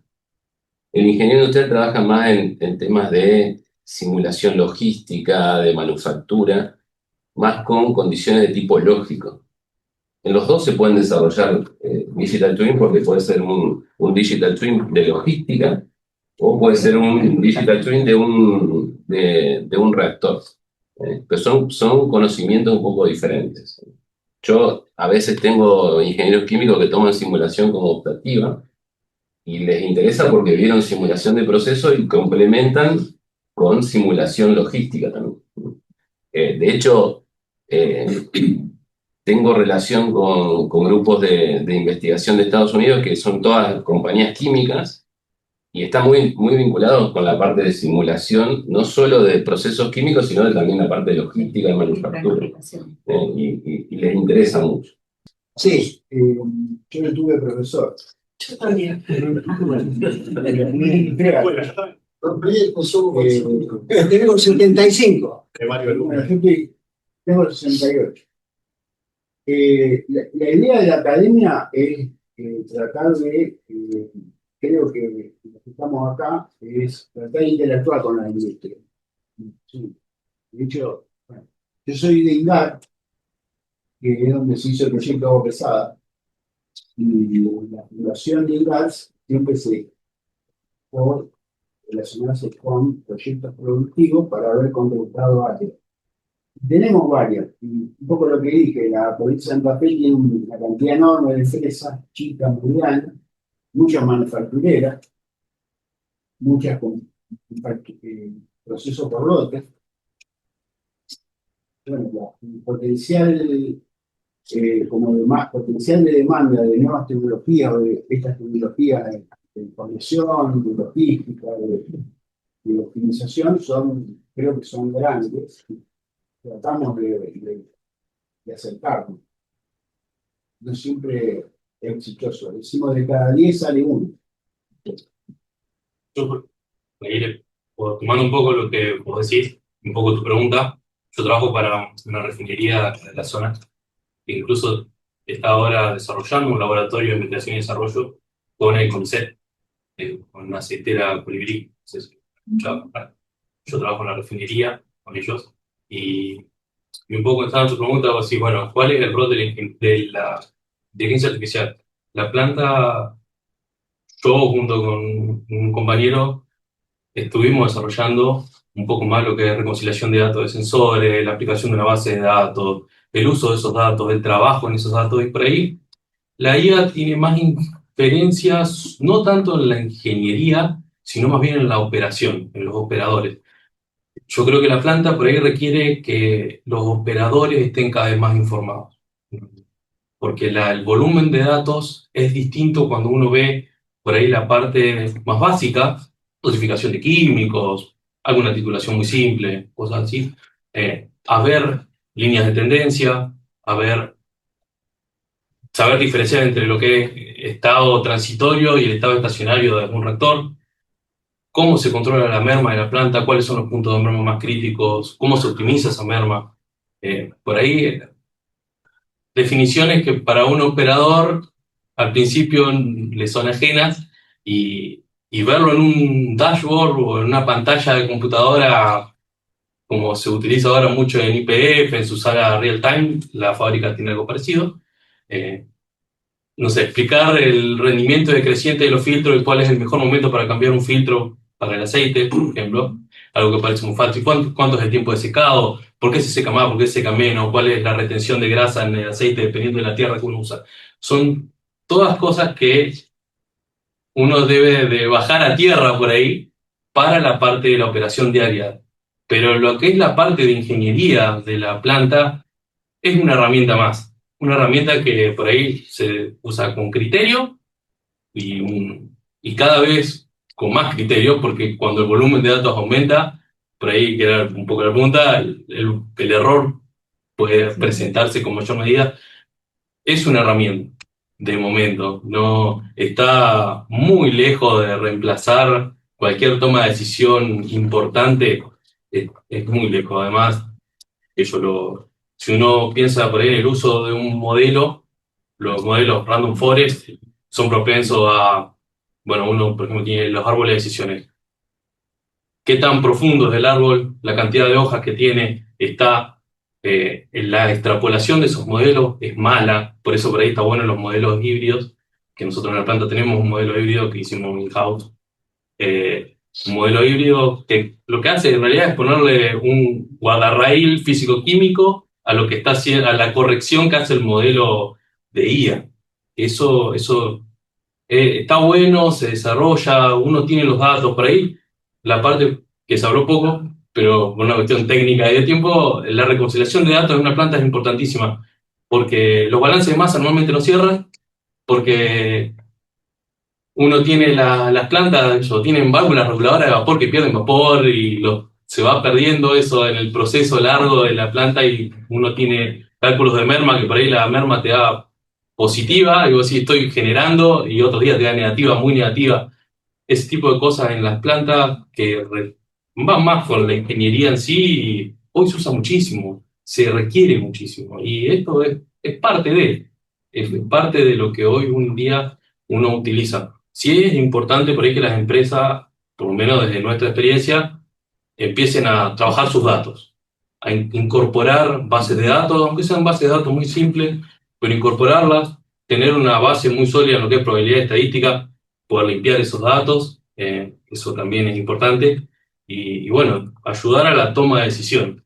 El ingeniero industrial trabaja más en temas de simulación logística, de manufactura, más con condiciones de tipo lógico. En los dos se pueden desarrollar digital twin, porque puede ser un digital twin de logística o puede ser un digital twin de un reactor. Pero son conocimientos un poco diferentes. Yo a veces tengo ingenieros químicos que toman simulación como optativa y les interesa porque vieron simulación de proceso y complementan con simulación logística también. De hecho, tengo relación con grupos de investigación de Estados Unidos que son todas compañías químicas y están muy vinculados con la parte de simulación, no solo de procesos químicos, sino también la parte de logística y manufactura. Y les interesa mucho. Sí, yo no tuve profesor. Yo también. Tengo 75. Bueno, tengo 68. La idea de la academia es tratar de, creo que lo que estamos acá es tratar de interactuar con la industria. Sí. De hecho, bueno, yo soy de INGAR, que es donde se hizo el proyecto Agua Pesada, y la fundación de INGAR siempre por relacionarse con proyectos productivos para haber contratado áreas. Tenemos varias, y un poco lo que dije, la provincia de Santa Fe tiene una cantidad enorme de empresas, chicas, medianas, muchas manufactureras, muchas con procesos por lotes. Bueno, el potencial, potencial de demanda de nuevas tecnologías, o de estas tecnologías de información, de logística, de optimización, creo que son grandes. Tratamos de acercarnos. No siempre es exitoso. Decimos de cada 10 sale uno. Yo, tomando un poco lo que vos decís, un poco tu pregunta, yo trabajo para una refinería de la zona, e incluso está ahora desarrollando un laboratorio de investigación y desarrollo con el CONICET, con una aceitera Colibrí. Yo trabajo en la refinería con ellos y un poco estaba en tu pregunta, así, bueno, ¿cuál es el rol de la inteligencia artificial? La planta, yo junto con un compañero estuvimos desarrollando un poco más lo que es reconciliación de datos de sensores, la aplicación de una base de datos, el uso de esos datos, el trabajo en esos datos, y por ahí la IA tiene más inferencias, no tanto en la ingeniería, sino más bien en la operación, en los operadores. Yo creo que la planta por ahí requiere que los operadores estén cada vez más informados, porque el volumen de datos es distinto cuando uno ve por ahí la parte más básica, dosificación de químicos, alguna titulación muy simple, cosas así, a ver líneas de tendencia, saber diferenciar entre lo que es estado transitorio y el estado estacionario de algún reactor, cómo se controla la merma de la planta, cuáles son los puntos de merma más críticos, cómo se optimiza esa merma. Por ahí, definiciones que para un operador al principio le son ajenas y verlo en un dashboard o en una pantalla de computadora, como se utiliza ahora mucho en YPF, en su sala real time, la fábrica tiene algo parecido. No sé, explicar el rendimiento decreciente de los filtros y cuál es el mejor momento para cambiar un filtro para el aceite, por ejemplo, algo que parece muy fácil. ¿Cuánto es el tiempo de secado? ¿Por qué se seca más? ¿Por qué se seca menos? ¿Cuál es la retención de grasa en el aceite dependiendo de la tierra que uno usa? Son todas cosas que uno debe de bajar a tierra por ahí para la parte de la operación diaria. Pero lo que es la parte de ingeniería de la planta es una herramienta más. Una herramienta que por ahí se usa con criterio y cada vez con más criterio, porque cuando el volumen de datos aumenta, por ahí, que era un poco la pregunta, el error puede presentarse con mayor medida. Es una herramienta de momento, no está muy lejos de reemplazar cualquier toma de decisión importante es muy lejos. Además, si uno piensa por ahí en el uso de un modelo, los modelos Random Forest son propensos a, bueno, uno por ejemplo tiene los árboles de decisiones. ¿Qué tan profundo es el árbol? La cantidad de hojas que tiene está, en la extrapolación de esos modelos es mala, por eso por ahí está bueno los modelos híbridos, que nosotros en la planta tenemos un modelo híbrido que hicimos in-house. Un modelo híbrido que lo que hace en realidad es ponerle un guardarraíl físico-químico a lo que está haciendo, a la corrección que hace el modelo de IA. Eso está bueno, se desarrolla, uno tiene los datos por ahí. La parte que se habló poco, pero por una cuestión técnica y de tiempo, la reconciliación de datos en una planta es importantísima, porque los balances de masa normalmente no cierran, porque uno tiene las plantas, eso, tienen válvulas reguladoras de vapor que pierden vapor y se va perdiendo eso en el proceso largo de la planta y uno tiene cálculos de merma que por ahí la merma te da positiva y vos decís estoy generando y otros días te da negativa, muy negativa. Ese tipo de cosas en las plantas que van más con la ingeniería en sí y hoy se usa muchísimo, se requiere muchísimo y esto es parte de lo que hoy un día uno utiliza. Sí es importante por ahí que las empresas, por lo menos desde nuestra experiencia, empiecen a trabajar sus datos, a incorporar bases de datos, aunque sean bases de datos muy simples, pero incorporarlas, tener una base muy sólida en lo que es probabilidad estadística, poder limpiar esos datos, eso también es importante, y bueno, ayudar a la toma de decisión.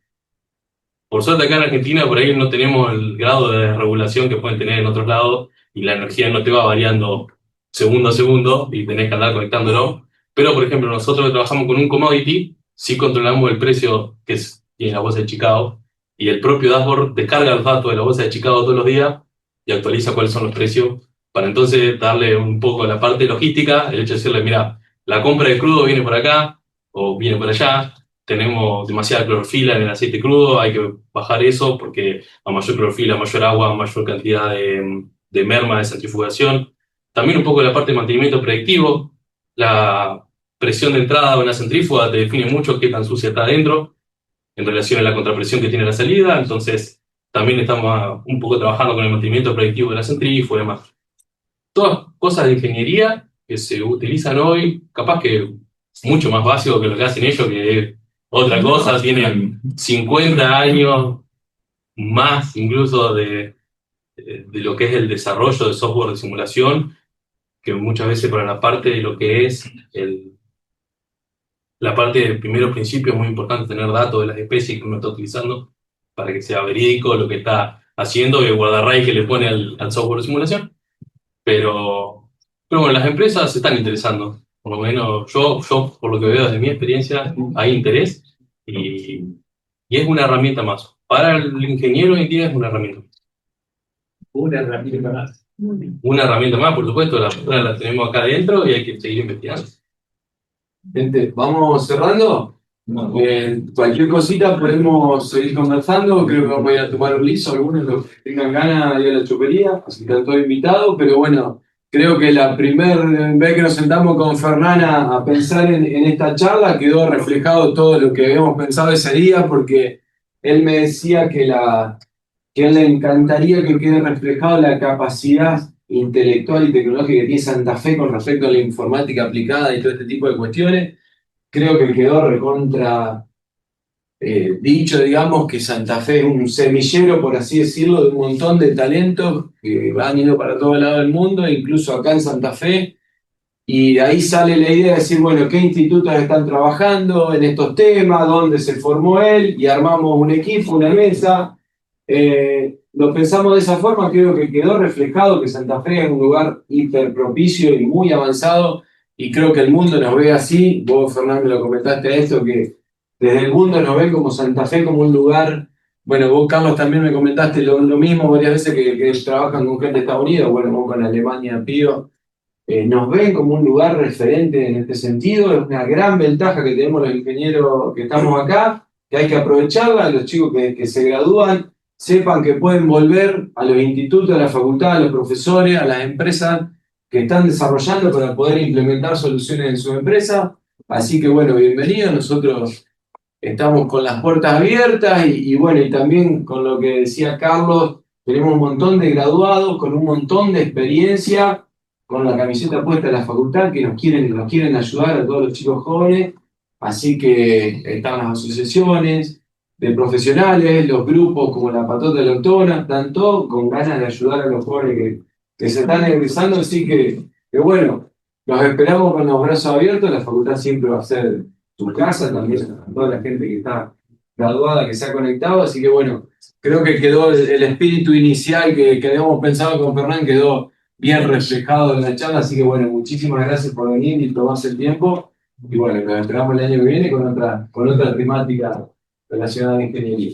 Por suerte acá en Argentina por ahí no tenemos el grado de regulación que pueden tener en otros lados y la energía no te va variando segundo a segundo y tenés que andar conectándolo. Pero por ejemplo nosotros que trabajamos con un commodity, sí controlamos el precio que tiene la bolsa de Chicago y el propio dashboard descarga los datos de la bolsa de Chicago todos los días y actualiza cuáles son los precios para entonces darle un poco a la parte logística, el hecho de decirle, mira, la compra de crudo viene por acá o viene por allá, tenemos demasiada clorofila en el aceite crudo, hay que bajar eso porque a mayor clorofila, mayor agua, mayor cantidad de merma de centrifugación. También un poco la parte de mantenimiento predictivo, la presión de entrada de una centrífuga te define mucho qué tan sucia está adentro en relación a la contrapresión que tiene la salida, entonces también estamos un poco trabajando con el mantenimiento predictivo de la centrífuga y demás. Todas cosas de ingeniería que se utilizan hoy, capaz que mucho más básico que lo que hacen ellos, que es otra cosa, tienen 50 años más incluso de lo que es el desarrollo de software de simulación, que muchas veces para la parte de lo que es la parte del primeros principio es muy importante tener datos de las especies que uno está utilizando para que sea verídico lo que está haciendo y el guardarraíz que le pone al software de simulación. Pero bueno, las empresas se están interesando. Por lo menos yo, por lo que veo desde mi experiencia, hay interés y es una herramienta más. Para el ingeniero hoy en día es una herramienta. Una herramienta más. Una herramienta más, por supuesto, la tenemos acá adentro y hay que seguir investigando. Gente, ¿vamos cerrando? Cualquier cosita podemos seguir conversando. Creo que voy a tomar un liso, algunos los que tengan ganas de ir a la chopería, así que están todos invitados. Pero bueno, creo que la primera vez que nos sentamos con Fernanda a pensar en esta charla quedó reflejado todo lo que habíamos pensado ese día, porque él me decía que a él le encantaría que quede reflejado la capacidad intelectual y tecnológica que tiene Santa Fe con respecto a la informática aplicada y todo este tipo de cuestiones. Creo que quedó recontra dicho, digamos, que Santa Fe es un semillero, por así decirlo, de un montón de talentos que han ido para todo lado del mundo, incluso acá en Santa Fe. Y de ahí sale la idea de decir, bueno, ¿qué institutos están trabajando en estos temas? ¿Dónde se formó él? Y armamos un equipo, una mesa. Lo pensamos de esa forma, creo que quedó reflejado que Santa Fe es un lugar hiper propicio y muy avanzado, y creo que el mundo nos ve así. Vos, Fernando, me lo comentaste esto, que desde el mundo nos ven como Santa Fe, como un lugar. Bueno, vos, Carlos, también me comentaste lo mismo varias veces que trabajan con gente de Estados Unidos, bueno, vos con Alemania, Pío. Nos ven como un lugar referente en este sentido. Es una gran ventaja que tenemos los ingenieros que estamos acá, que hay que aprovecharla. Los chicos que se gradúan sepan que pueden volver a los institutos, a la facultad, a los profesores, a las empresas que están desarrollando para poder implementar soluciones en su empresa. Así que bueno, bienvenidos. Nosotros estamos con las puertas abiertas y bueno, y también con lo que decía Carlos, tenemos un montón de graduados con un montón de experiencia, con la camiseta puesta de la facultad, que nos quieren ayudar a todos los chicos jóvenes, así que están las asociaciones de profesionales, los grupos como la Patota de la Autónoma, están todos con ganas de ayudar a los jóvenes que se están egresando, así que bueno, los esperamos con los brazos abiertos, la facultad siempre va a ser tu casa, también a toda la gente que está graduada, que se ha conectado, así que bueno, creo que quedó el espíritu inicial que habíamos pensado con Fernán, quedó bien reflejado en la charla, así que bueno, muchísimas gracias por venir y tomarse el tiempo, y bueno, nos esperamos el año que viene con otra temática relacionada a la ingeniería.